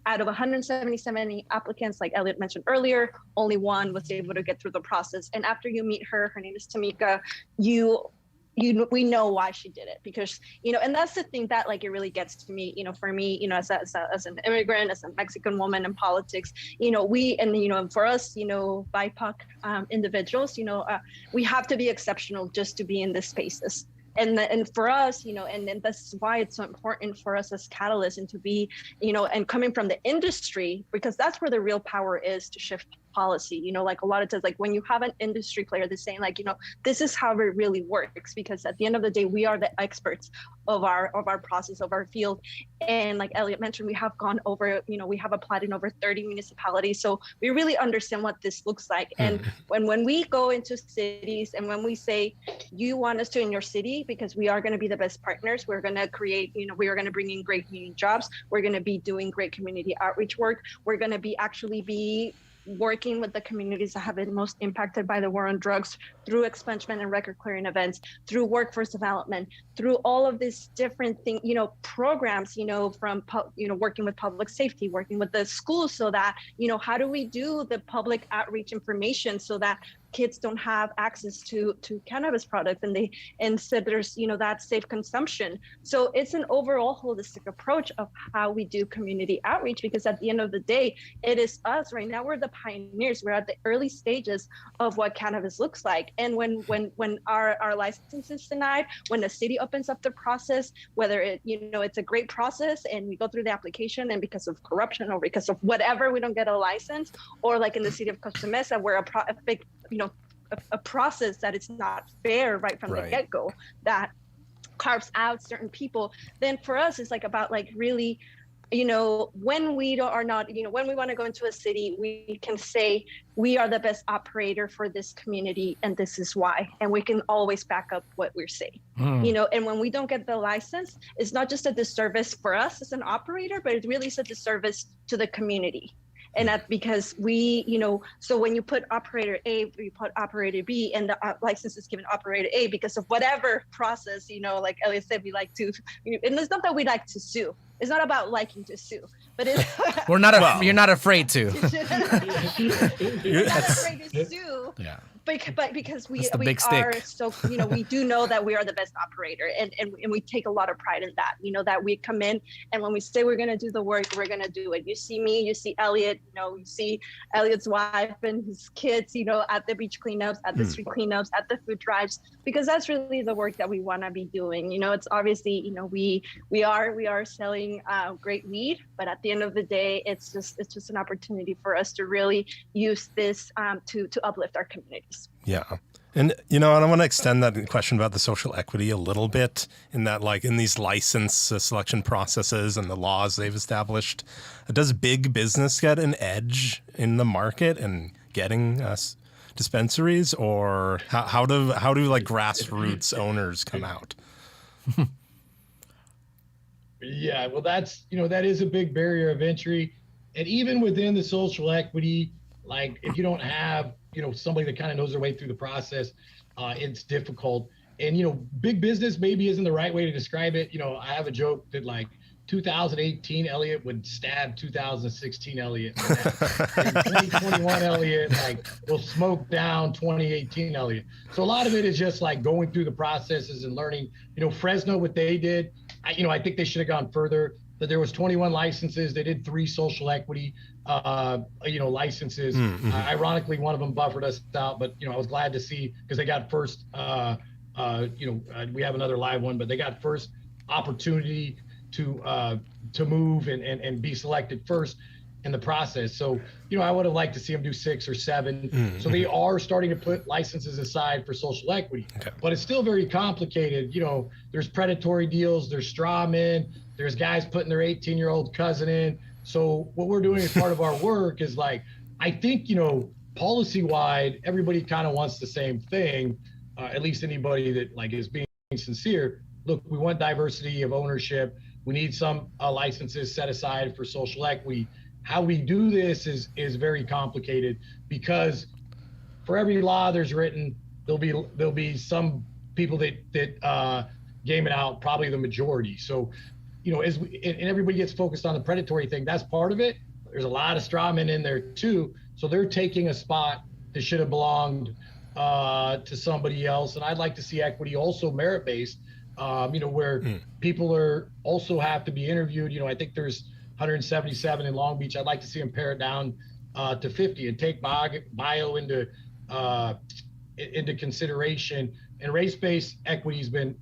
out of 177 applicants, like Elliot mentioned earlier, only one was able to get through the process. And after you meet her name is Tamika, we know why she did it, because and that's the thing that like it really gets to me, for me, as an immigrant, as a Mexican woman in politics, and for us, BIPOC individuals, we have to be exceptional just to be in this spaces. And for us, and that's why it's so important for us as catalysts and to be, and coming from the industry, because that's where the real power is to shift policy. Like a lot of times, like when you have an industry player that's saying like, this is how it really works, because at the end of the day, we are the experts of our process, of our field. And like Elliot mentioned, we have gone over, we have applied in over 30 municipalities. So we really understand what this looks like. And when we go into cities and when we say, you want us to in your city, because we are going to be the best partners, we're going to create, we are going to bring in great community jobs. We're going to be doing great community outreach work. We're going to be working with the communities that have been most impacted by the war on drugs through expungement and record clearing events, through workforce development, through all of these different things, programs, from, working with public safety, working with the schools, so that, how do we do the public outreach information so that kids don't have access to cannabis products and so there's, that safe consumption. So it's an overall holistic approach of how we do community outreach, because at the end of the day, it is us right now. We're the pioneers. We're at the early stages of what cannabis looks like. And when our license is denied, when the city opens up the process, whether it's a great process and we go through the application and because of corruption or because of whatever, we don't get a license, or like in the city of Costa Mesa, where a process that it's not fair right from the get-go, that carves out certain people, then for us it's like about like really, when we are not, when we want to go into a city, we can say we are the best operator for this community and this is why, and we can always back up what we're saying. And when we don't get the license, it's not just a disservice for us as an operator, but it really is a disservice to the community. And that's because we, so when you put operator A, you put operator B, and the license is given operator A because of whatever process, like Elliot said, we like to, and it's not that we like to sue. It's not about liking to sue, but it's you're not afraid to. You're not afraid to sue. Yeah. But because we are stick. So, we do know that we are the best operator, and we take a lot of pride in that, that we come in and when we say we're going to do the work, we're going to do it. You see me, you see Elliot, you see Elliot's wife and his kids, at the beach cleanups, at the street cleanups, at the food drives, because that's really the work that we want to be doing. It's obviously, we are selling great weed, but at the end of the day, it's just an opportunity for us to really use this to uplift our communities. Yeah. And, I want to extend that question about the social equity a little bit, in that, like, in these license selection processes and the laws they've established, does big business get an edge in the market and getting dispensaries, or how do like grassroots owners come out? Yeah, well, that's, that is a big barrier of entry. And even within the social equity, like if you don't have, somebody that kind of knows their way through the process, it's difficult. And, big business maybe isn't the right way to describe it. I have a joke that like 2018 Elliot would stab 2016 Elliot. And 2021 Elliot will smoke down 2018 Elliot. So a lot of it is just like going through the processes and learning. Fresno, what they did, I think they should have gone further. But there was 21 licenses. They did 3 social equity, licenses. Ironically, one of them buffered us out, but I was glad to see, because they got first we have another live one, but they got first opportunity to move and be selected first in the process. So, I would have liked to see them do 6 or 7. Mm-hmm. So they are starting to put licenses aside for social equity, but it's still very complicated. There's predatory deals, there's straw men, there's guys putting their 18-year-old cousin in. So what we're doing as part of our work is I think, policy-wide, everybody kind of wants the same thing, at least anybody that is being sincere. Look, we want diversity of ownership. We need some licenses set aside for social equity. How we do this is very complicated, because for every law there's written, there'll be some people that game it out, probably the majority. So, and everybody gets focused on the predatory thing. That's part of it. There's a lot of straw men in there too. So they're taking a spot that should have belonged to somebody else. And I'd like to see equity also merit-based, where people also have to be interviewed. I think there's 177 in Long Beach. I'd like to see them pare it down to 50 and take bio into consideration. And race-based equity has been,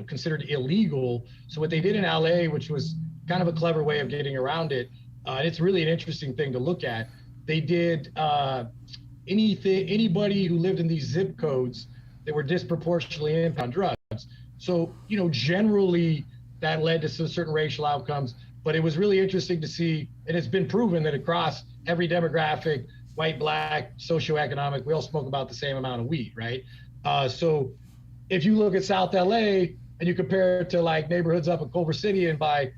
considered illegal. So what they did in LA, which was kind of a clever way of getting around it, and it's really an interesting thing to look at. They did anybody who lived in these zip codes that were disproportionately impacted on drugs. So, generally that led to some certain racial outcomes, but it was really interesting to see, and it's been proven that across every demographic, white, black, socioeconomic, we all smoke about the same amount of weed, right? So if you look at South LA and you compare it to neighborhoods up in Culver City and by,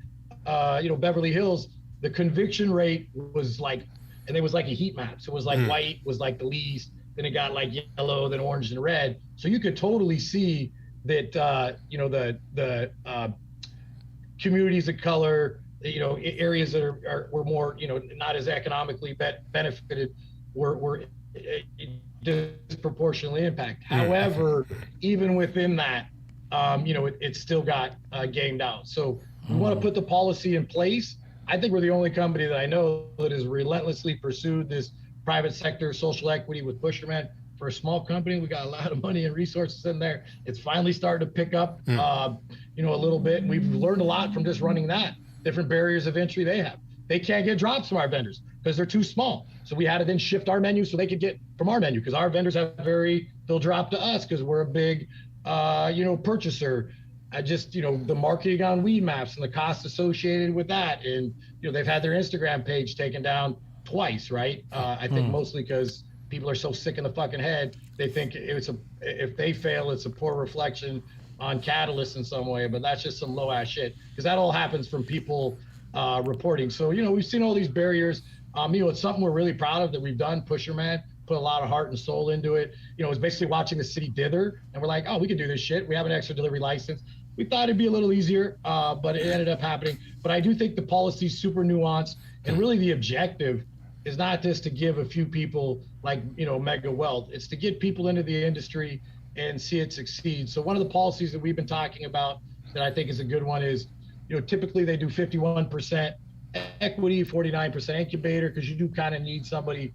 Beverly Hills, the conviction rate was and it was a heat map. So it was white was the least, then it got yellow, then orange and red. So you could totally see that, the communities of color, areas that were more, not as economically benefited were disproportionately impacted. However, even within that, it still got gamed out. So we want to put the policy in place. I think we're the only company that I know that has relentlessly pursued this private sector social equity with Pusherman. For a small company, we got a lot of money and resources in there. It's finally starting to pick up, a little bit. And we've learned a lot from just running that. Different barriers of entry they have. They can't get drops from our vendors because they're too small. So we had to then shift our menu so they could get from our menu, because our vendors they'll drop to us because we're a big, purchaser. The marketing on weed maps and the costs associated with that. And, they've had their Instagram page taken down twice, right? I think mostly because people are so sick in the fucking head. They think if they fail, it's a poor reflection on Catalyst in some way, but that's just some low ass shit, because that all happens from people reporting. So, we've seen all these barriers. It's something we're really proud of that we've done. Pusherman put a lot of heart and soul into it. It's basically watching the city dither, and we're like, oh, we can do this shit. We have an extra delivery license. We thought it'd be a little easier, but it ended up happening. But I do think the policy is super nuanced, and really the objective is not just to give a few people mega wealth. It's to get people into the industry and see it succeed. So one of the policies that we've been talking about that I think is a good one is, typically they do 51% equity, 49% incubator, because you do kind of need somebody,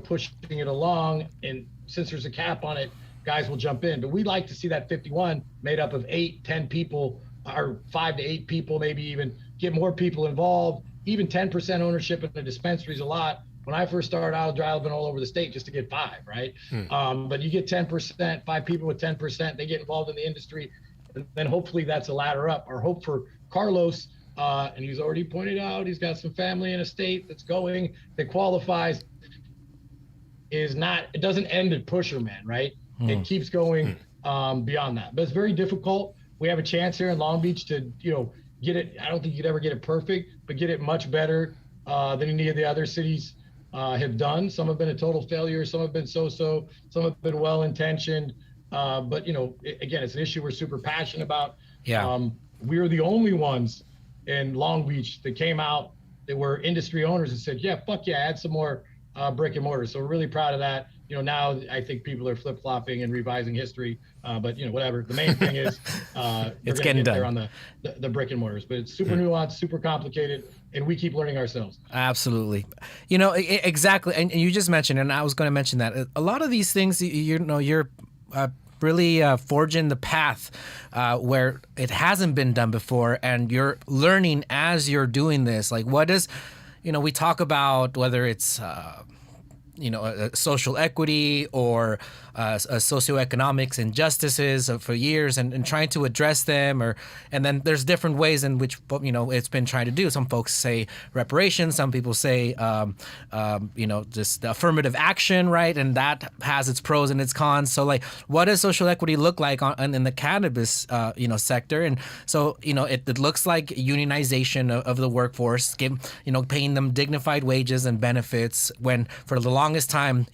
pushing it along. And since there's a cap on it, guys will jump in. But we'd like to see that 51 made up of 8, 10 people, or 5 to 8 people, maybe even get more people involved. Even 10% ownership in a dispensary is a lot. When I first started, I was driving all over the state just to get 5, right? But you get 10%, 5 people with 10%, they get involved in the industry. And then hopefully that's a ladder up. Our hope for Carlos, and he's already pointed out, he's got some family in a state that's going, that qualifies, it doesn't end at Pusherman, right? It keeps going beyond that. But it's very difficult. We have a chance here in Long Beach to, get it. I don't think you'd ever get it perfect, but get it much better than any of the other cities have done. Some have been a total failure. Some have been so-so. Some have been well-intentioned. But, again, it's an issue we're super passionate about. Yeah. We were the only ones in Long Beach that came out that were industry owners and said, yeah, fuck yeah, add some more brick and mortar. So we're really proud of that. Now I think people are flip-flopping and revising history, but whatever. The main thing is it's getting done there on the brick and mortars, but it's super nuanced, super complicated, and we keep learning ourselves. Absolutely. Exactly. And you just mentioned, and I was going to mention that a lot of these things, you're really forging the path where it hasn't been done before, and you're learning as you're doing this. Like, what is, we talk about whether it's social equity or socioeconomics injustices for years, and trying to address them, and then there's different ways in which it's been trying to do. Some folks say reparations, some people say just affirmative action, right? And that has its pros and its cons. So like, what does social equity look like in the cannabis sector? And so it looks like unionization of the workforce, paying them dignified wages and benefits, when for the longest time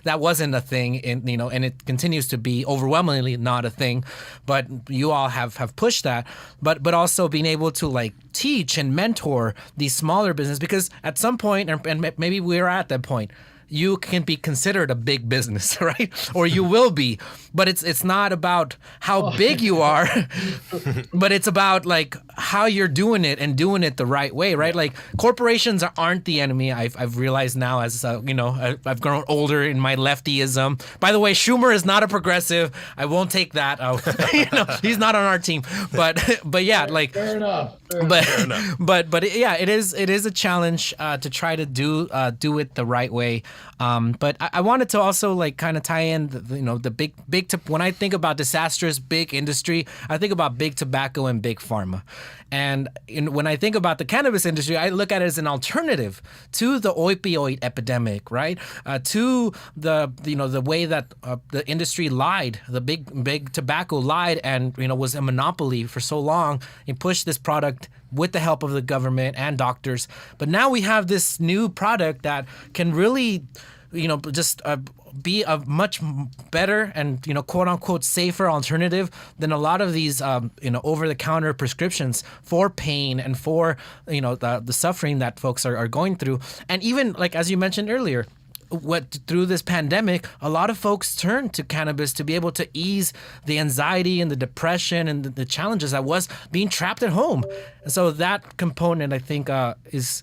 that wasn't a thing and it continues to be overwhelmingly not a thing, but you all have pushed that, but also being able to like teach and mentor these smaller businesses, because at some point, and maybe we're at that point, you can be considered a big business, right? Or you will be, but it's not about how big you are, but it's about like how you're doing it and doing it the right way, right? Like, corporations aren't the enemy. I've realized now, as I've grown older in my leftyism. By the way, Schumer is not a progressive. I won't take that. He's not on our team. But yeah, like fair enough. But yeah, it is a challenge to try to do it the right way. But I wanted to also like kind of tie in the big when I think about disastrous big industry, I think about big tobacco and big pharma. And when I think about the cannabis industry, I look at it as an alternative to the opioid epidemic, right? To the way that the industry lied, the big tobacco lied, and was a monopoly for so long, and pushed this product with the help of the government and doctors. But now we have this new product that can really, just be a much better and quote unquote safer alternative than a lot of these over the counter prescriptions for pain and for the suffering that folks are going through. And even like, as you mentioned earlier, through this pandemic, a lot of folks turned to cannabis to be able to ease the anxiety and the depression and the challenges that was being trapped at home. And so that component, I think, is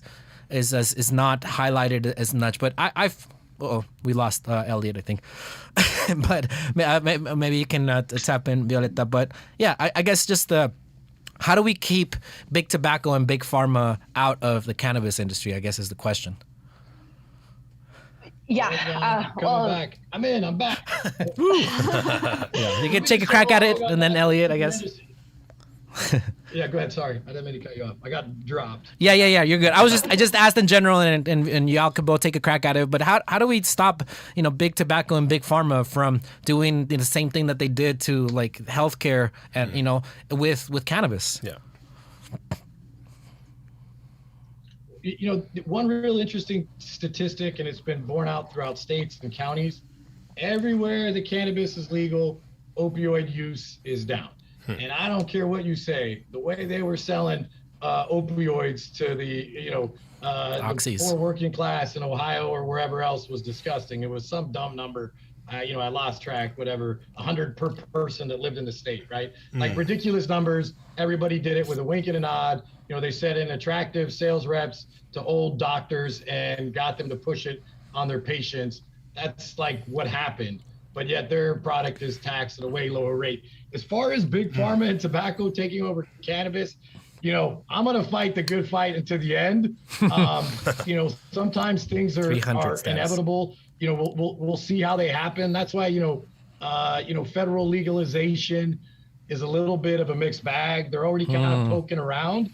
not highlighted as much. But we lost Elliot, I think. But maybe you can tap in, Violeta. But yeah, I guess just how do we keep big tobacco and big pharma out of the cannabis industry, I guess, is the question. Yeah. Back. I'm back. Yeah, you can take a crack at it, and then Elliot, I guess. Yeah, go ahead. Sorry, I didn't mean to cut you off. I got dropped. Yeah, you're good. I just asked in general, and y'all could both take a crack at it. But how do we stop big tobacco and big pharma from doing the same thing that they did to like healthcare and with cannabis? Yeah. One real interesting statistic, and it's been borne out throughout states and counties, everywhere the cannabis is legal, opioid use is down. And I don't care what you say, the way they were selling opioids to the poor working class in Ohio or wherever else was disgusting. It was some dumb number. I lost track, whatever, 100 per person that lived in the state, right? Like ridiculous numbers. Everybody did it with a wink and a nod. They set in attractive sales reps to old doctors and got them to push it on their patients. That's like what happened. But yet their product is taxed at a way lower rate. As far as big pharma and tobacco taking over cannabis, I'm going to fight the good fight until the end. Sometimes things are inevitable. We'll see how they happen. That's why, federal legalization is a little bit of a mixed bag. They're already kind of poking around.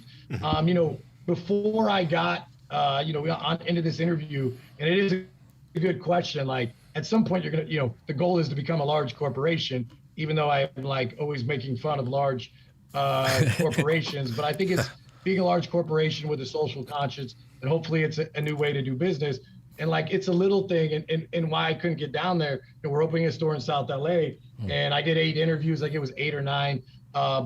Before I got, into this interview, and it is a good question. Like at some point you're going to, the goal is to become a large corporation, even though I'm like always making fun of large corporations, but I think it's being a large corporation with a social conscience, and hopefully it's a new way to do business. And like, it's a little thing, and why I couldn't get down there. We're opening a store in South LA, and I did 8 interviews, like it was 8 or 9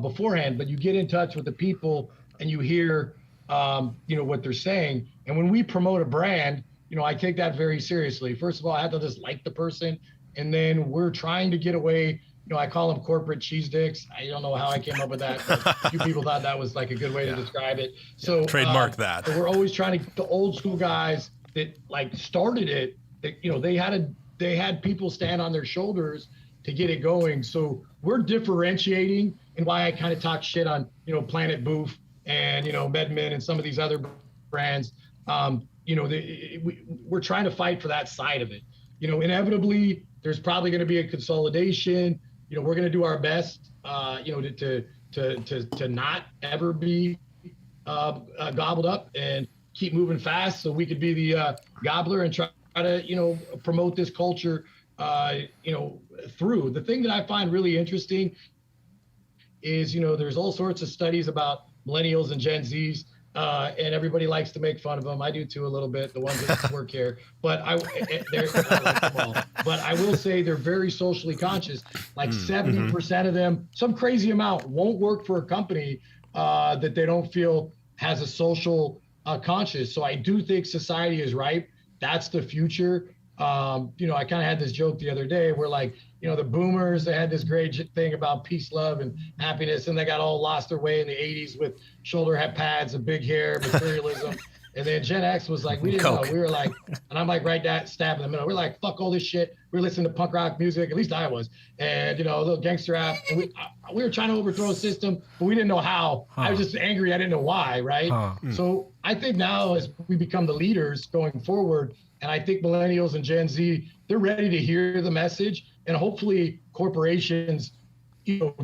beforehand, but you get in touch with the people and you hear, what they're saying. And when we promote a brand, I take that very seriously. First of all, I have to just like the person. And then we're trying to get away, I call them corporate cheese dicks. I don't know how I came up with that, but a few people thought that was like a good way to describe it. So trademark that. We're always trying to, the old school guys that like started it, that, they had people stand on their shoulders to get it going. So we're differentiating, and why I kind of talk shit on, Planet Boof and, MedMin and some of these other brands. We're trying to fight for that side of it. Inevitably, there's probably going to be a consolidation. We're going to do our best, to not ever be gobbled up and keep moving fast, so we could be the gobbler and try to, promote this culture, through. The thing that I find really interesting is, there's all sorts of studies about millennials and Gen Zs, and everybody likes to make fun of them. I do too, a little bit, the ones that work here. But I like them all. But I will say they're very socially conscious. Like 70% of them, some crazy amount, won't work for a company that they don't feel has a social conscious. So I do think society is ripe. That's the future. I kind of had this joke the other day where, like, the boomers, they had this great thing about peace, love, and happiness, and they got all lost their way in the 80s with shoulder pads and big hair, materialism. And then Gen X was like, we didn't know. We were like, and I'm like, right that stab in the middle. We're like, fuck all this shit. We're listening to punk rock music. At least I was. And, a little gangster rap. And we were trying to overthrow a system, but we didn't know how. I was just angry. I didn't know why, right? So I think now, as we become the leaders going forward, and I think millennials and Gen Z, they're ready to hear the message. And hopefully corporations,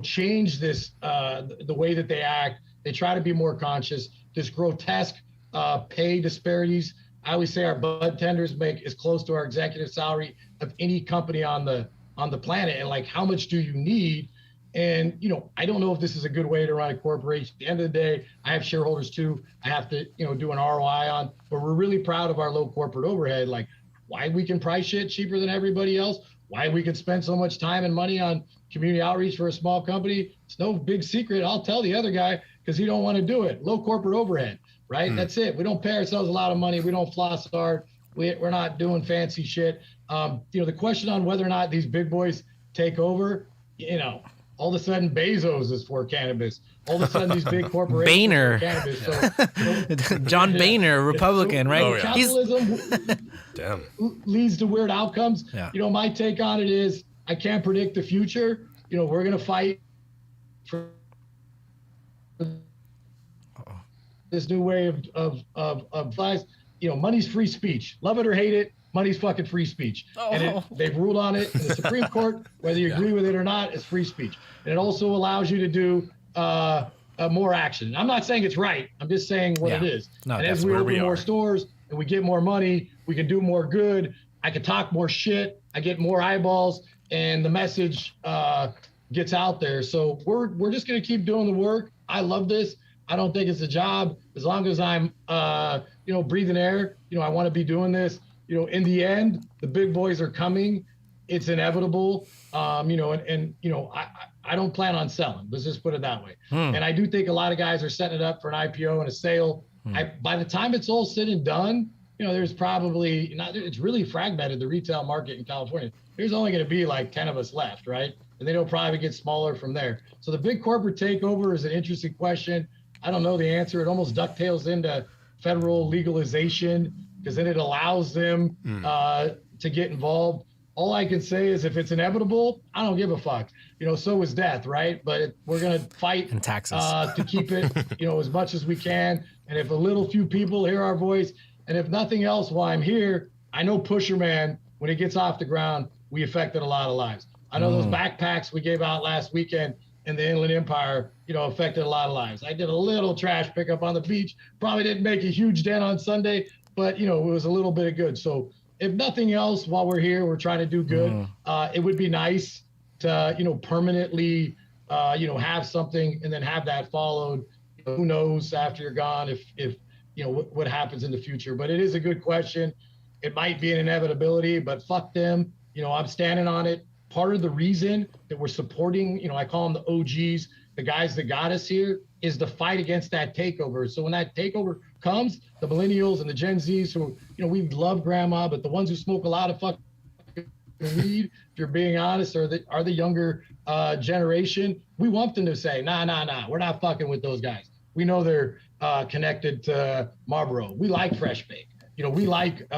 change this, the way that they act. They try to be more conscious. This grotesque pay disparities. I always say our bud tenders make as close to our executive salary of any company on the planet. And like, how much do you need? And, I don't know if this is a good way to run a corporation. At the end of the day, I have shareholders too. I have to, do an ROI on, but we're really proud of our low corporate overhead. Like, why we can price shit cheaper than everybody else, why we can spend so much time and money on community outreach for a small company. It's no big secret. I'll tell the other guy because he don't want to do it. Low corporate overhead, right? That's it. We don't pay ourselves a lot of money. We don't floss hard. We're not doing fancy shit. The question on whether or not these big boys take over, all of a sudden Bezos is for cannabis. All of a sudden these big corporations Boehner. are for cannabis. So, John Boehner, Republican, right? Oh, yeah. Capitalism leads to weird outcomes. Yeah. My take on it is I can't predict the future. We're going to fight for this new way of lies. Money's free speech. Love it or hate it, money's fucking free speech. And they've ruled on it in the Supreme Court. Whether you agree with it or not, it's free speech. And it also allows you to do more action. I'm not saying it's right. I'm just saying what it is. No, and that's as we where open we more are. stores and we get more money, we can do more good. I can talk more shit. I get more eyeballs, and the message gets out there. So we're just gonna keep doing the work. I love this. I don't think it's a job. As long as I'm breathing air, I want to be doing this. In the end, the big boys are coming. It's inevitable. I don't plan on selling. Let's just put it that way. And I do think a lot of guys are setting it up for an IPO and a sale. By the time it's all said and done, there's probably it's really fragmented, the retail market in California. There's only going to be like 10 of us left, right? And then it'll probably get smaller from there. So the big corporate takeover is an interesting question. I don't know the answer. It almost ducktails into federal legalization because then it allows them to get involved. All I can say is if it's inevitable, I don't give a fuck. So is death, right? But we're going to fight And taxes. to keep it, as much as we can. And if a little few people hear our voice, and if nothing else, while I'm here, I know Pusher Man, when it gets off the ground, we affected a lot of lives. I know those backpacks we gave out last weekend in the Inland Empire, affected a lot of lives. I did a little trash pickup on the beach. Probably didn't make a huge dent on Sunday, but, it was a little bit of good. So if nothing else, while we're here, we're trying to do good. It would be nice to, permanently, have something and then have that followed. Who knows after you're gone if what happens in the future. But it is a good question. It might be an inevitability, but fuck them. I'm standing on it. Part of the reason that we're supporting, I call them the OGs, the guys that got us here, is the fight against that takeover. So when that takeover comes, the millennials and the Gen Zs who, we love grandma, but the ones who smoke a lot of fucking weed, if you're being honest, are the younger generation. We want them to say, nah, we're not fucking with those guys. We know they're connected to Marlboro. We like fresh bake. We like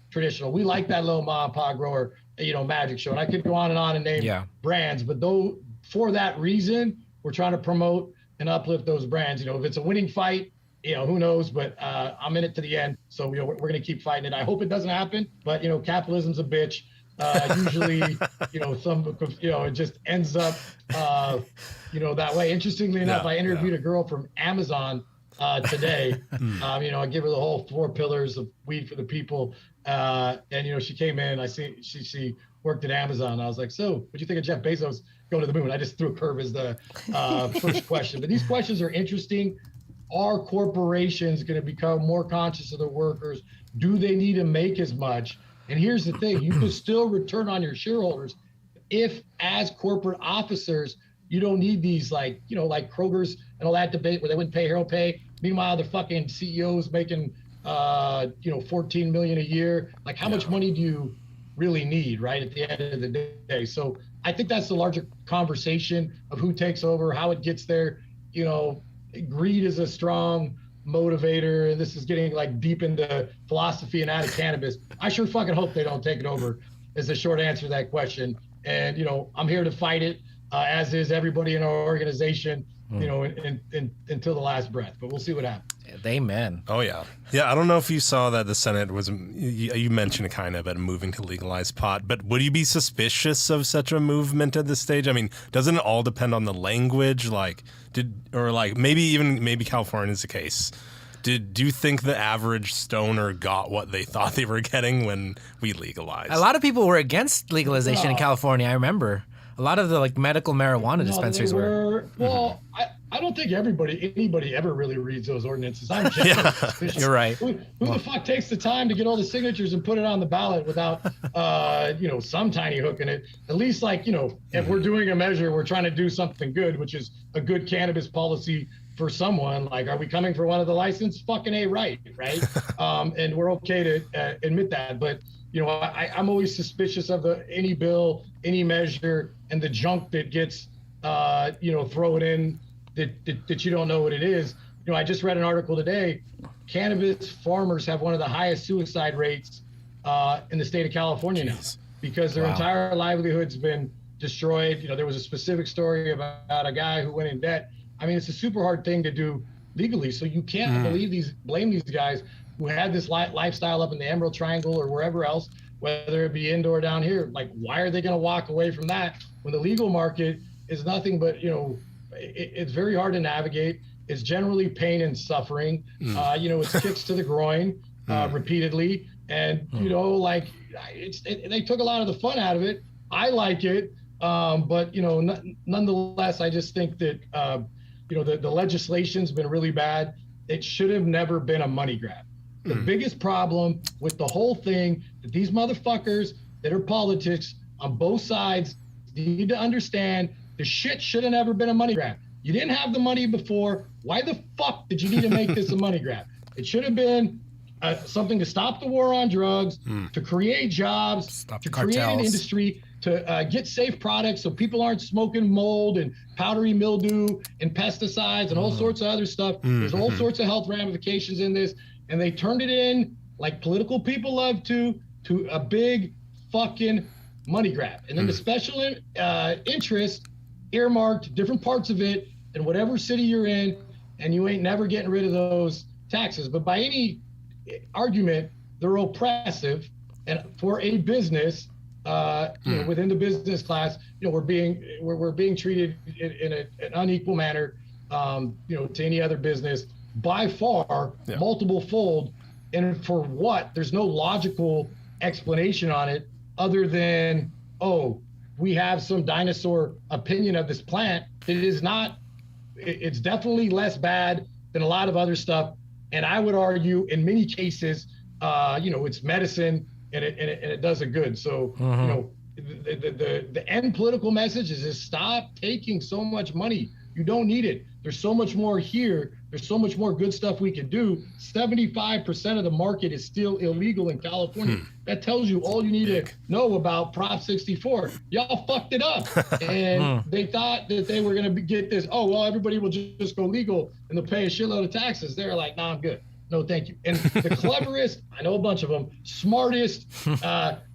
traditional. We like that little mom and pop grower magic show. And I could go on and name brands, but though for that reason, we're trying to promote and uplift those brands. If it's a winning fight, who knows, but I'm in it to the end. So, we're going to keep fighting it. I hope it doesn't happen, but, capitalism's a bitch. Usually, it just ends up, that way. Interestingly enough, I interviewed a girl from Amazon today. I give her the whole 4 pillars of weed for the people. And, she came in, I see she worked at Amazon. I was like, so what'd you think of Jeff Bezos going to the moon? I just threw a curve as the first question, but these questions are interesting. Are corporations going to become more conscious of their workers? Do they need to make as much? And here's the thing, you can still return on your shareholders if as corporate officers, you don't need these like Kroger's and all that debate where they wouldn't pay hero pay. Meanwhile, the fucking CEOs making, 14 million a year. Like how much money do you really need, right? At the end of the day. So I think that's the larger conversation of who takes over, how it gets there. Greed is a strong motivator, and this is getting like deep into philosophy and out of cannabis. I sure fucking hope they don't take it over is the short answer to that question. And, I'm here to fight it, as is everybody in our organization, until the last breath, but we'll see what happens. Amen. Oh, yeah. Yeah, I don't know if you saw that the Senate was, you mentioned kind of about moving to legalize pot, but would you be suspicious of such a movement at this stage? I mean, doesn't it all depend on the language? Maybe California's the case. Do you think the average stoner got what they thought they were getting when we legalized? A lot of people were against legalization in California, I remember. A lot of the medical marijuana dispensaries were. Well, I don't think anybody ever really reads those ordinances. I'm kidding. You're right. Who the fuck takes the time to get all the signatures and put it on the ballot without, some tiny hook in it? At least if we're doing a measure, we're trying to do something good, which is a good cannabis policy for someone. Like, are we coming for one of the license? Fucking A, right? And we're okay to admit that. But, I'm always suspicious of any bill, any measure, and the junk that gets, thrown in that you don't know what it is. I just read an article today. Cannabis farmers have one of the highest suicide rates in the state of California now because their entire livelihood's been destroyed. There was a specific story about a guy who went in debt. I mean, it's a super hard thing to do legally. So you can't blame these guys who had this lifestyle up in the Emerald Triangle or wherever else, whether it be indoor or down here. Like, why are they going to walk away from that when the legal market is nothing but, it's very hard to navigate. It's generally pain and suffering. It's kicks to the groin repeatedly. And, they took a lot of the fun out of it. I like it. But, nonetheless, I just think that, the legislation's been really bad. It should have never been a money grab. The biggest problem with the whole thing that these motherfuckers that are politics on both sides need to understand, the shit should have never been a money grab. You didn't have the money before. Why the fuck did you need to make this a money grab? It should have been something to stop the war on drugs, to create jobs, to create an industry, to get safe products so people aren't smoking mold and powdery mildew and pesticides and all sorts of other stuff. There's all sorts of health ramifications in this. And they turned it in, like political people love to a big fucking money grab. And then the special interest earmarked different parts of it in whatever city you're in, and you ain't never getting rid of those taxes. But by any argument, they're oppressive. And for a business, within the business class, we're being treated in an unequal manner, to any other business by far, multiple fold. And for what? There's no logical explanation on it other than, we have some dinosaur opinion of this plant. It's definitely less bad than a lot of other stuff. And I would argue in many cases, it's medicine and it does it good. So, the end political message is just stop taking so much money. You don't need it. There's so much more here. There's so much more good stuff we could do. 75% of the market is still illegal in California. That tells you all you need to know about Prop 64. Y'all fucked it up. And they thought that they were going to get this, everybody will just go legal and they'll pay a shitload of taxes. They're like, nah, I'm good. No, thank you. And the cleverest, I know a bunch of them, smartest,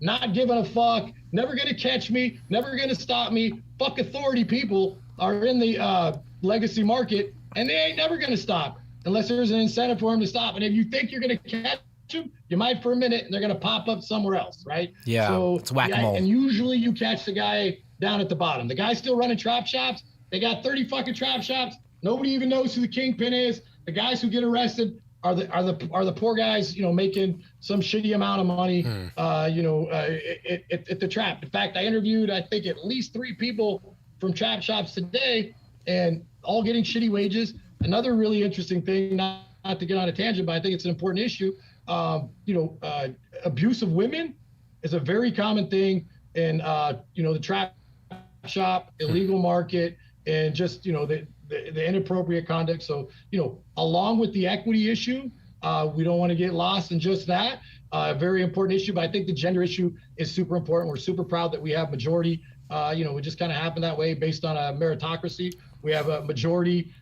not giving a fuck, never going to catch me, never going to stop me, fuck authority people are in the legacy market, and they ain't never going to stop unless there's an incentive for them to stop. And if you think you're going to catch them, you might for a minute, and they're going to pop up somewhere else, right? Yeah, so, it's whack-a-mole. And usually you catch the guy down at the bottom. The guy's still running trap shops. They got 30 fucking trap shops. Nobody even knows who the kingpin is. The guys who get arrested are the poor guys, making some shitty amount of money, at the trap. In fact, I interviewed, I think, at least 3 people from trap shops today, and all getting shitty wages. Another really interesting thing, not to get on a tangent, but I think it's an important issue. Abuse of women is a very common thing in, the trap shop, illegal market, and just, the inappropriate conduct. So, along with the equity issue, we don't want to get lost in just that. A very important issue, but I think the gender issue is super important. We're super proud that we have majority. It just kind of happened that way based on a meritocracy. We have a majority,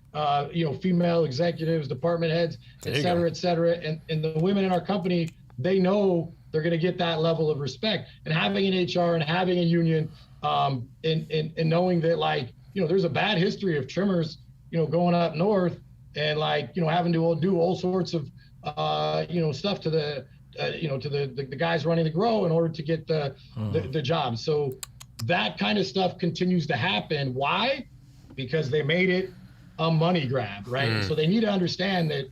female executives, department heads, et cetera. And the women in our company, they know they're going to get that level of respect. And having an HR and having a union, and knowing that, there's a bad history of trimmers, going up north and having to do all sorts of, stuff to the, to the guys running the grow in order to get the job. So that kind of stuff continues to happen. Why? Because they made it a money grab, right? So they need to understand that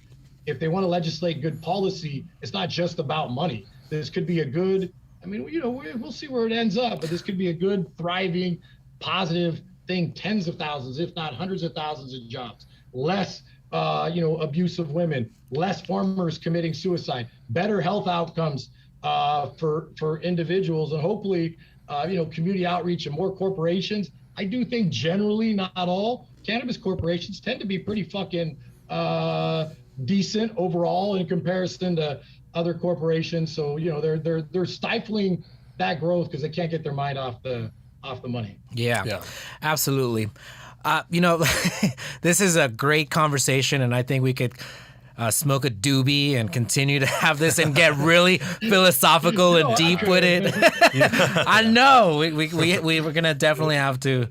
if they want to legislate good policy, it's not just about money. This could be a good, we'll see where it ends up, but this could be a good, thriving, positive thing, tens of thousands, if not hundreds of thousands of jobs, less, abuse of women, less farmers committing suicide, better health outcomes for individuals, and hopefully, community outreach and more corporations. I do think generally, not all, cannabis corporations tend to be pretty fucking decent overall in comparison to other corporations. So, they're stifling that growth because they can't get their mind off the money. Yeah, absolutely. This is a great conversation, and I think we could smoke a doobie and continue to have this and get really philosophical and deep with it. I know we were gonna definitely have to,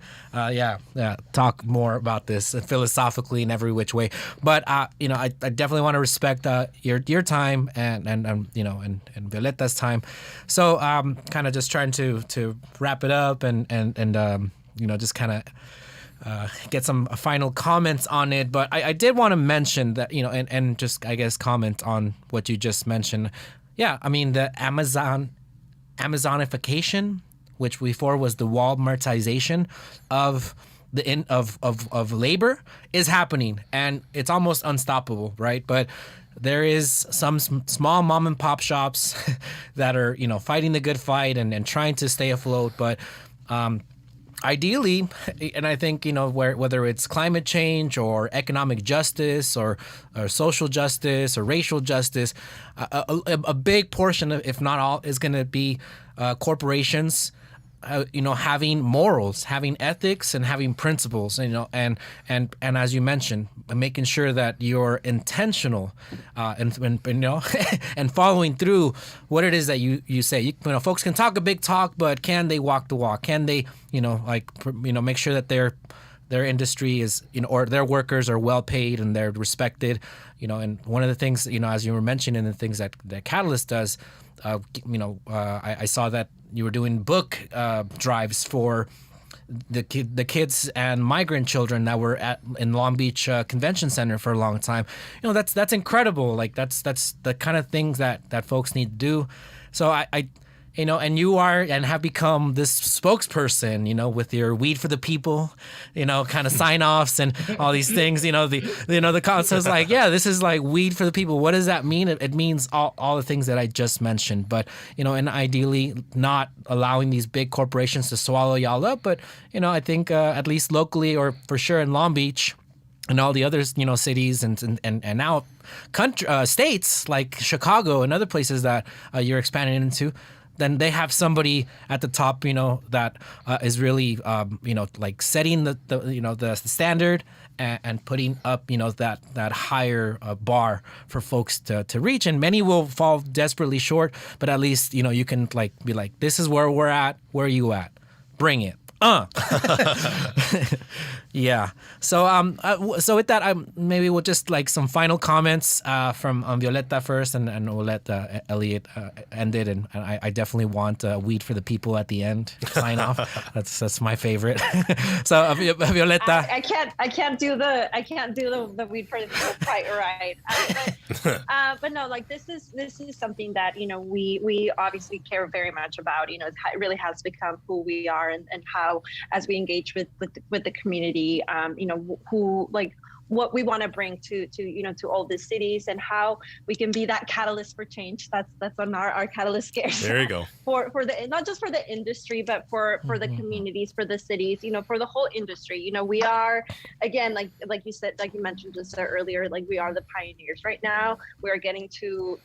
talk more about this philosophically in every which way. But I definitely want to respect your time and Violeta's time. So kind of just trying to wrap it up and just kind of. Get some final comments on it, but I did want to mention that, and just, I guess, comment on what you just mentioned. Yeah, I mean, the Amazonification, which before was the Walmartization of of labor, is happening, and it's almost unstoppable, right? But there is some small mom and pop shops that are, fighting the good fight and trying to stay afloat, but ideally, and I think, whether it's climate change or economic justice or social justice or racial justice, a big portion of, if not all, is going to be corporations, having morals, having ethics, and having principles, and as you mentioned, making sure that you're intentional, and and following through what it is that you say. Folks can talk a big talk, but can they walk the walk? Can they, make sure that their industry is, or their workers are well paid and they're respected, and one of the things, as you were mentioning, the things that Catalyst does, I saw that you were doing book drives for the kids and migrant children that were in Long Beach Convention Center for a long time. That's incredible. Like that's the kind of things that folks need to do. So I and you are and have become this spokesperson, with your weed for the people, kind of sign offs and all these things, the concept's like, yeah, this is like weed for the people. What does that mean? It means all the things that I just mentioned, but, and ideally not allowing these big corporations to swallow y'all up. But, I think at least locally, or for sure in Long Beach and all the other, cities and now states like Chicago and other places that you're expanding into, then they have somebody at the top, that is really, like setting the standard and putting up, that higher bar for folks to reach. And many will fall desperately short, but at least, you can be like, this is where we're at. Where are you at? Bring it. Yeah. So with that, maybe we'll just some final comments from Violeta first, and we'll let Elliot end it. And I definitely want weed for the people at the end. Sign off. That's my favorite. So Violeta, I can't do the weed for the people quite right. But no, this is something that we obviously care very much about. It really has become who we are, and how as we engage with the community, who what we want to bring to all the cities, and how we can be that catalyst for change. That's on our catalyst scares. There you go. For the, not just for the industry, but for the communities, for the cities, for the whole industry. We are, again, like you said, like you mentioned just earlier, we are the pioneers right now. We are getting to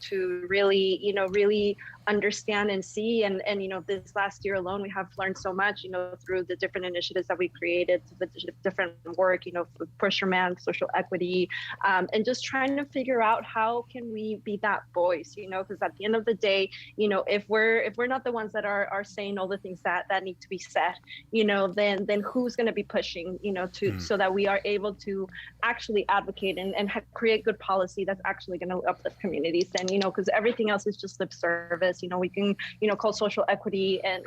really, really understand and see, and this last year alone, we have learned so much, through the different initiatives that we created, the different work, Push Your Man, social equity, and just trying to figure out how can we be that voice, because at the end of the day, if we're not the ones that are saying all the things that need to be said, then who's going to be pushing, so that we are able to actually advocate and create good policy that's actually going to uplift communities. And because everything else is just lip service. We can call social equity and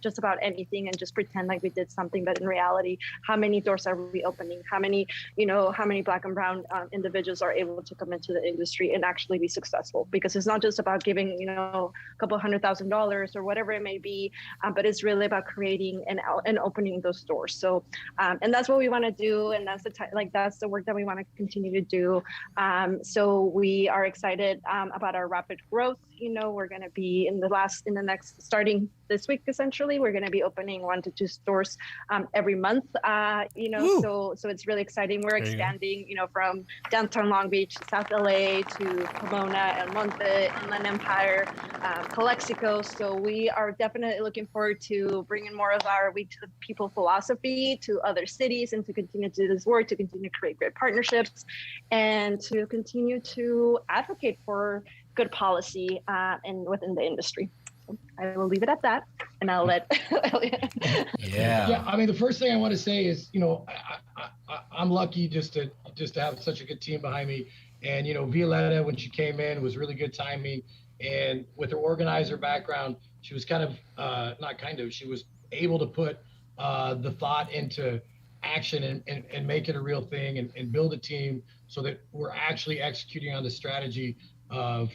just about anything and just pretend like we did something, but in reality, how many doors are we opening? How many Black and brown individuals are able to come into the industry and actually be successful? Because it's not just about giving a couple $100,000 or whatever it may be, but it's really about creating and opening those doors. So and that's what we want to do, and that's that's the work that we want to continue to do. So we are excited about our rapid growth. We're going to be starting this week, essentially, we're going to be opening 1 to 2 stores every month. So it's really exciting. We're expanding, from downtown Long Beach, South LA, to Pomona, El Monte, Inland Empire, Calexico. So we are definitely looking forward to bringing more of our We to the People philosophy to other cities, and to continue to do this work, to continue to create great partnerships, and to continue to advocate for good policy and within the industry. So I will leave it at that, and I'll let Elliot. Yeah. I mean, the first thing I want to say is, I'm lucky just to have such a good team behind me. And Violeta, when she came in, was really good timing. And with her organizer background, she was she was able to put the thought into action and make it a real thing, and build a team so that we're actually executing on the strategy of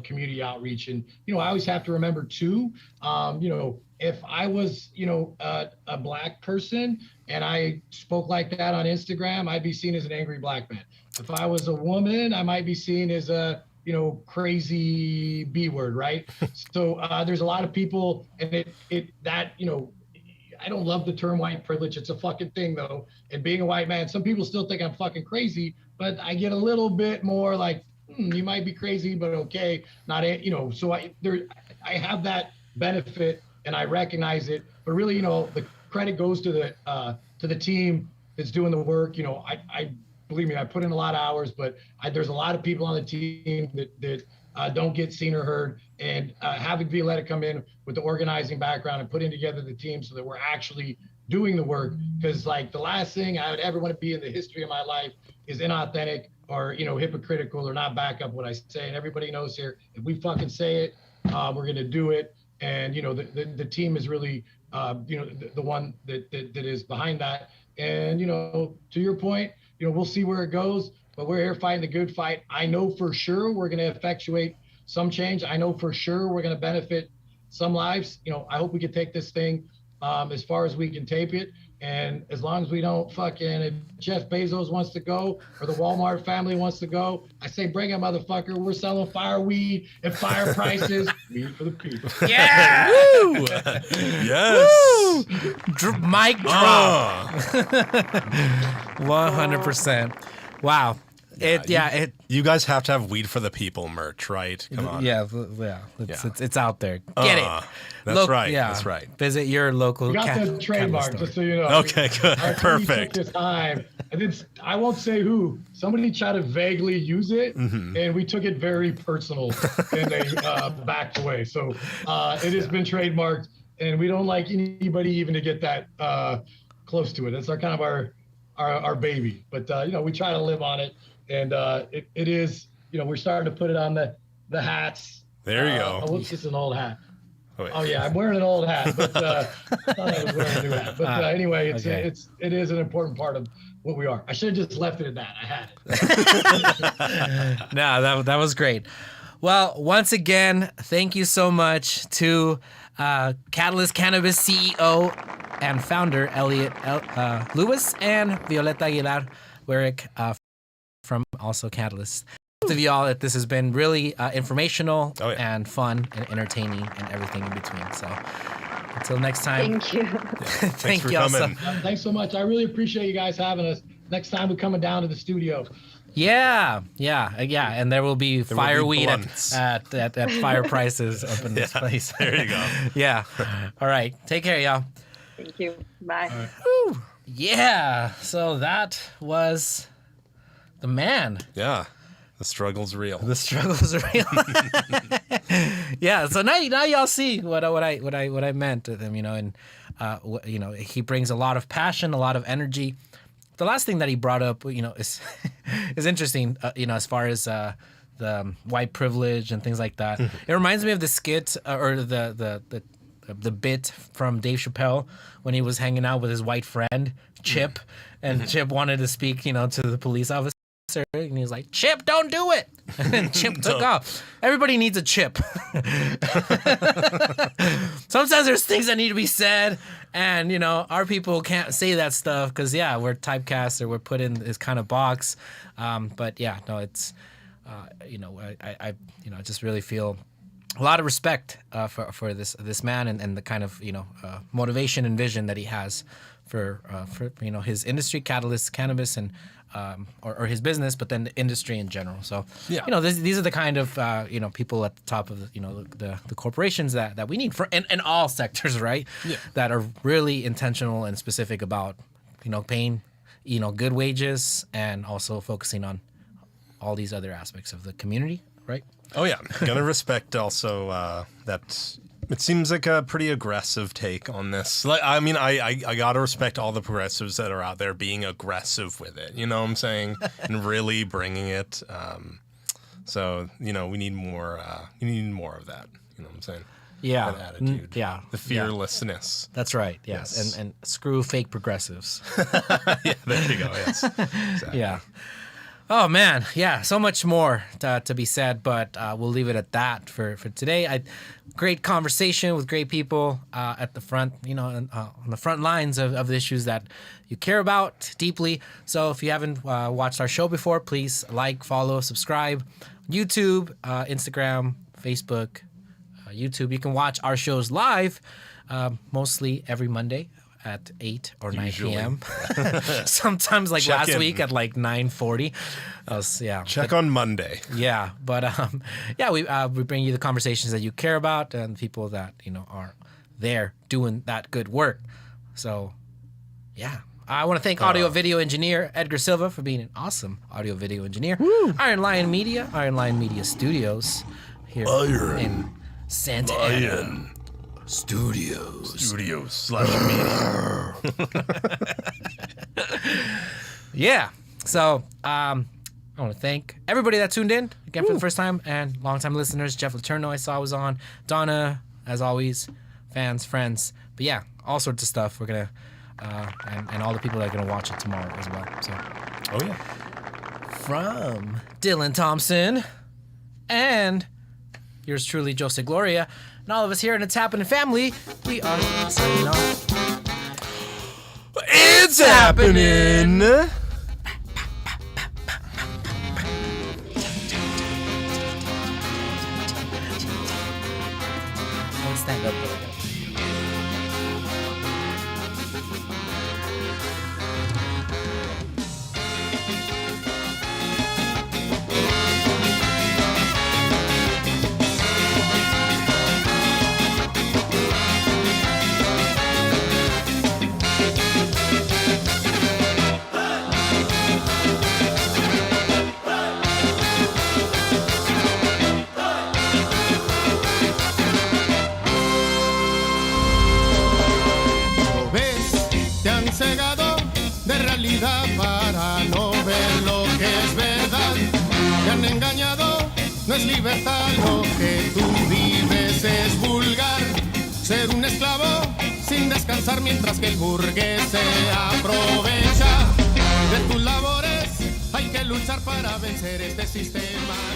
community outreach. And I always have to remember too, if I was a Black person and I spoke like that on Instagram, I'd be seen as an angry Black man. If I was a woman, I might be seen as a crazy B word, right? So there's a lot of people, and I don't love the term white privilege. It's a fucking thing though. And being a white man, some people still think I'm fucking crazy, but I get a little bit more like, you might be crazy, but okay, not so I have that benefit, and I recognize it. But really, the credit goes to the team that's doing the work. I believe me, I put in a lot of hours, but there's a lot of people on the team that don't get seen or heard. And having Violeta come in with the organizing background and putting together the team so that we're actually doing the work, because the last thing I would ever want to be in the history of my life is inauthentic or hypocritical or not back up what I say. And everybody knows here, if we fucking say it, we're gonna do it. And the team is really the one that is behind that. And to your point, we'll see where it goes, but we're here fighting the good fight. I know for sure we're gonna effectuate some change. I know for sure we're gonna benefit some lives. I hope we can take this thing as far as we can tape it. And as long as we don't if Jeff Bezos wants to go or the Walmart family wants to go, I say, bring it, motherfucker. We're selling fire weed at fire prices. Weed for the people. Yeah. Woo! Yes. Woo! Mic drop. 100%. Wow. You guys have to have Weed for the People merch, right? Come on. It's out there. Get it. That's right. Yeah. That's right. Visit your local. We got the trademark, just so you know. Okay, good. Perfect. Took this time, and then I won't say who. Somebody tried to vaguely use it, and we took it very personal, and they backed away. So it has been trademarked, and we don't like anybody even to get that close to it. That's our baby. But we try to live on it, and it is. We're starting to put it on the hats. There you go. Whoops, it's an old hat. Oh yeah, I'm wearing an old hat, but I thought I was wearing a new hat. But anyway, it is an important part of what we are. I should have just left it at that. I had it. No, that was great. Well, once again, thank you so much to Catalyst Cannabis CEO and founder Elliot Lewis and Violeta Aguilar-Wyrick from also Catalyst. Both of y'all, that this has been really informational and fun and entertaining and everything in between. So until next time. Thank you. Thank for y'all. coming. Thanks so much. I really appreciate you guys having us. Next time we're coming down to the studio. Yeah. And there will be fireweed at fire prices up in this place. There you go. Yeah. All right. Take care, y'all. Thank you. Bye. Right. Woo. Yeah. So that was the man. Yeah. The struggle's real. The struggle's real. Yeah. So now y'all see what I meant to them, and he brings a lot of passion, a lot of energy. The last thing that he brought up, is interesting, as far as the white privilege and things like that. It reminds me of the skit or the bit from Dave Chappelle when he was hanging out with his white friend Chip, and Chip wanted to speak, to the police officer. And he was like, Chip, don't do it. And Chip took off. Everybody needs a Chip. Sometimes there's things that need to be said. And, our people can't say that stuff because, we're typecast or we're put in this kind of box. But, it's, I just really feel a lot of respect for this man and the kind of, motivation and vision that he has for his industry, Catalyst Cannabis, and or his business, but then the industry in general. So, these are the kind of people at the top of the corporations that we need for in all sectors, right? Yeah. That are really intentional and specific about paying good wages and also focusing on all these other aspects of the community, right? Oh yeah, gonna respect also that. It seems like a pretty aggressive take on this. I gotta respect all the progressives that are out there being aggressive with it. You know what I'm saying? And really bringing it. So we need more. You need more of that. You know what I'm saying? Yeah. That attitude. Yeah. The fearlessness. That's right. Yes. And screw fake progressives. Yeah. There you go. Yes. Exactly. Yeah. Oh, man. Yeah, so much more to be said, but we'll leave it at that for today. Great conversation with great people at the front, on the front lines of the issues that you care about deeply. So if you haven't watched our show before, please like, follow, subscribe. YouTube, Instagram, Facebook, YouTube. You can watch our shows live mostly every Monday at 8 or 9 p.m. Sometimes last week at 9:40. Check on Monday. Yeah, but we bring you the conversations that you care about and people that are there doing that good work. So, yeah. I want to thank audio video engineer Edgar Silva for being an awesome audio video engineer. Woo! Iron Lion Media Studios here in Santa Ana. Studios /media. Yeah. So I want to thank everybody that tuned in again for the first time and longtime listeners. Jeff Letourneau I saw was on. Donna, as always, fans, friends. But yeah, all sorts of stuff. We're gonna and all the people that are gonna watch it tomorrow as well. So from Dylan Thompson and yours truly, Jose Gloria. And all of us here in It's Happening family, we are signing off. It's happening! Don't stand up though. es libertad, lo que tú vives es vulgar. Ser un esclavo sin descansar mientras que el burgués se aprovecha de tus labores. Hay que luchar para vencer este sistema.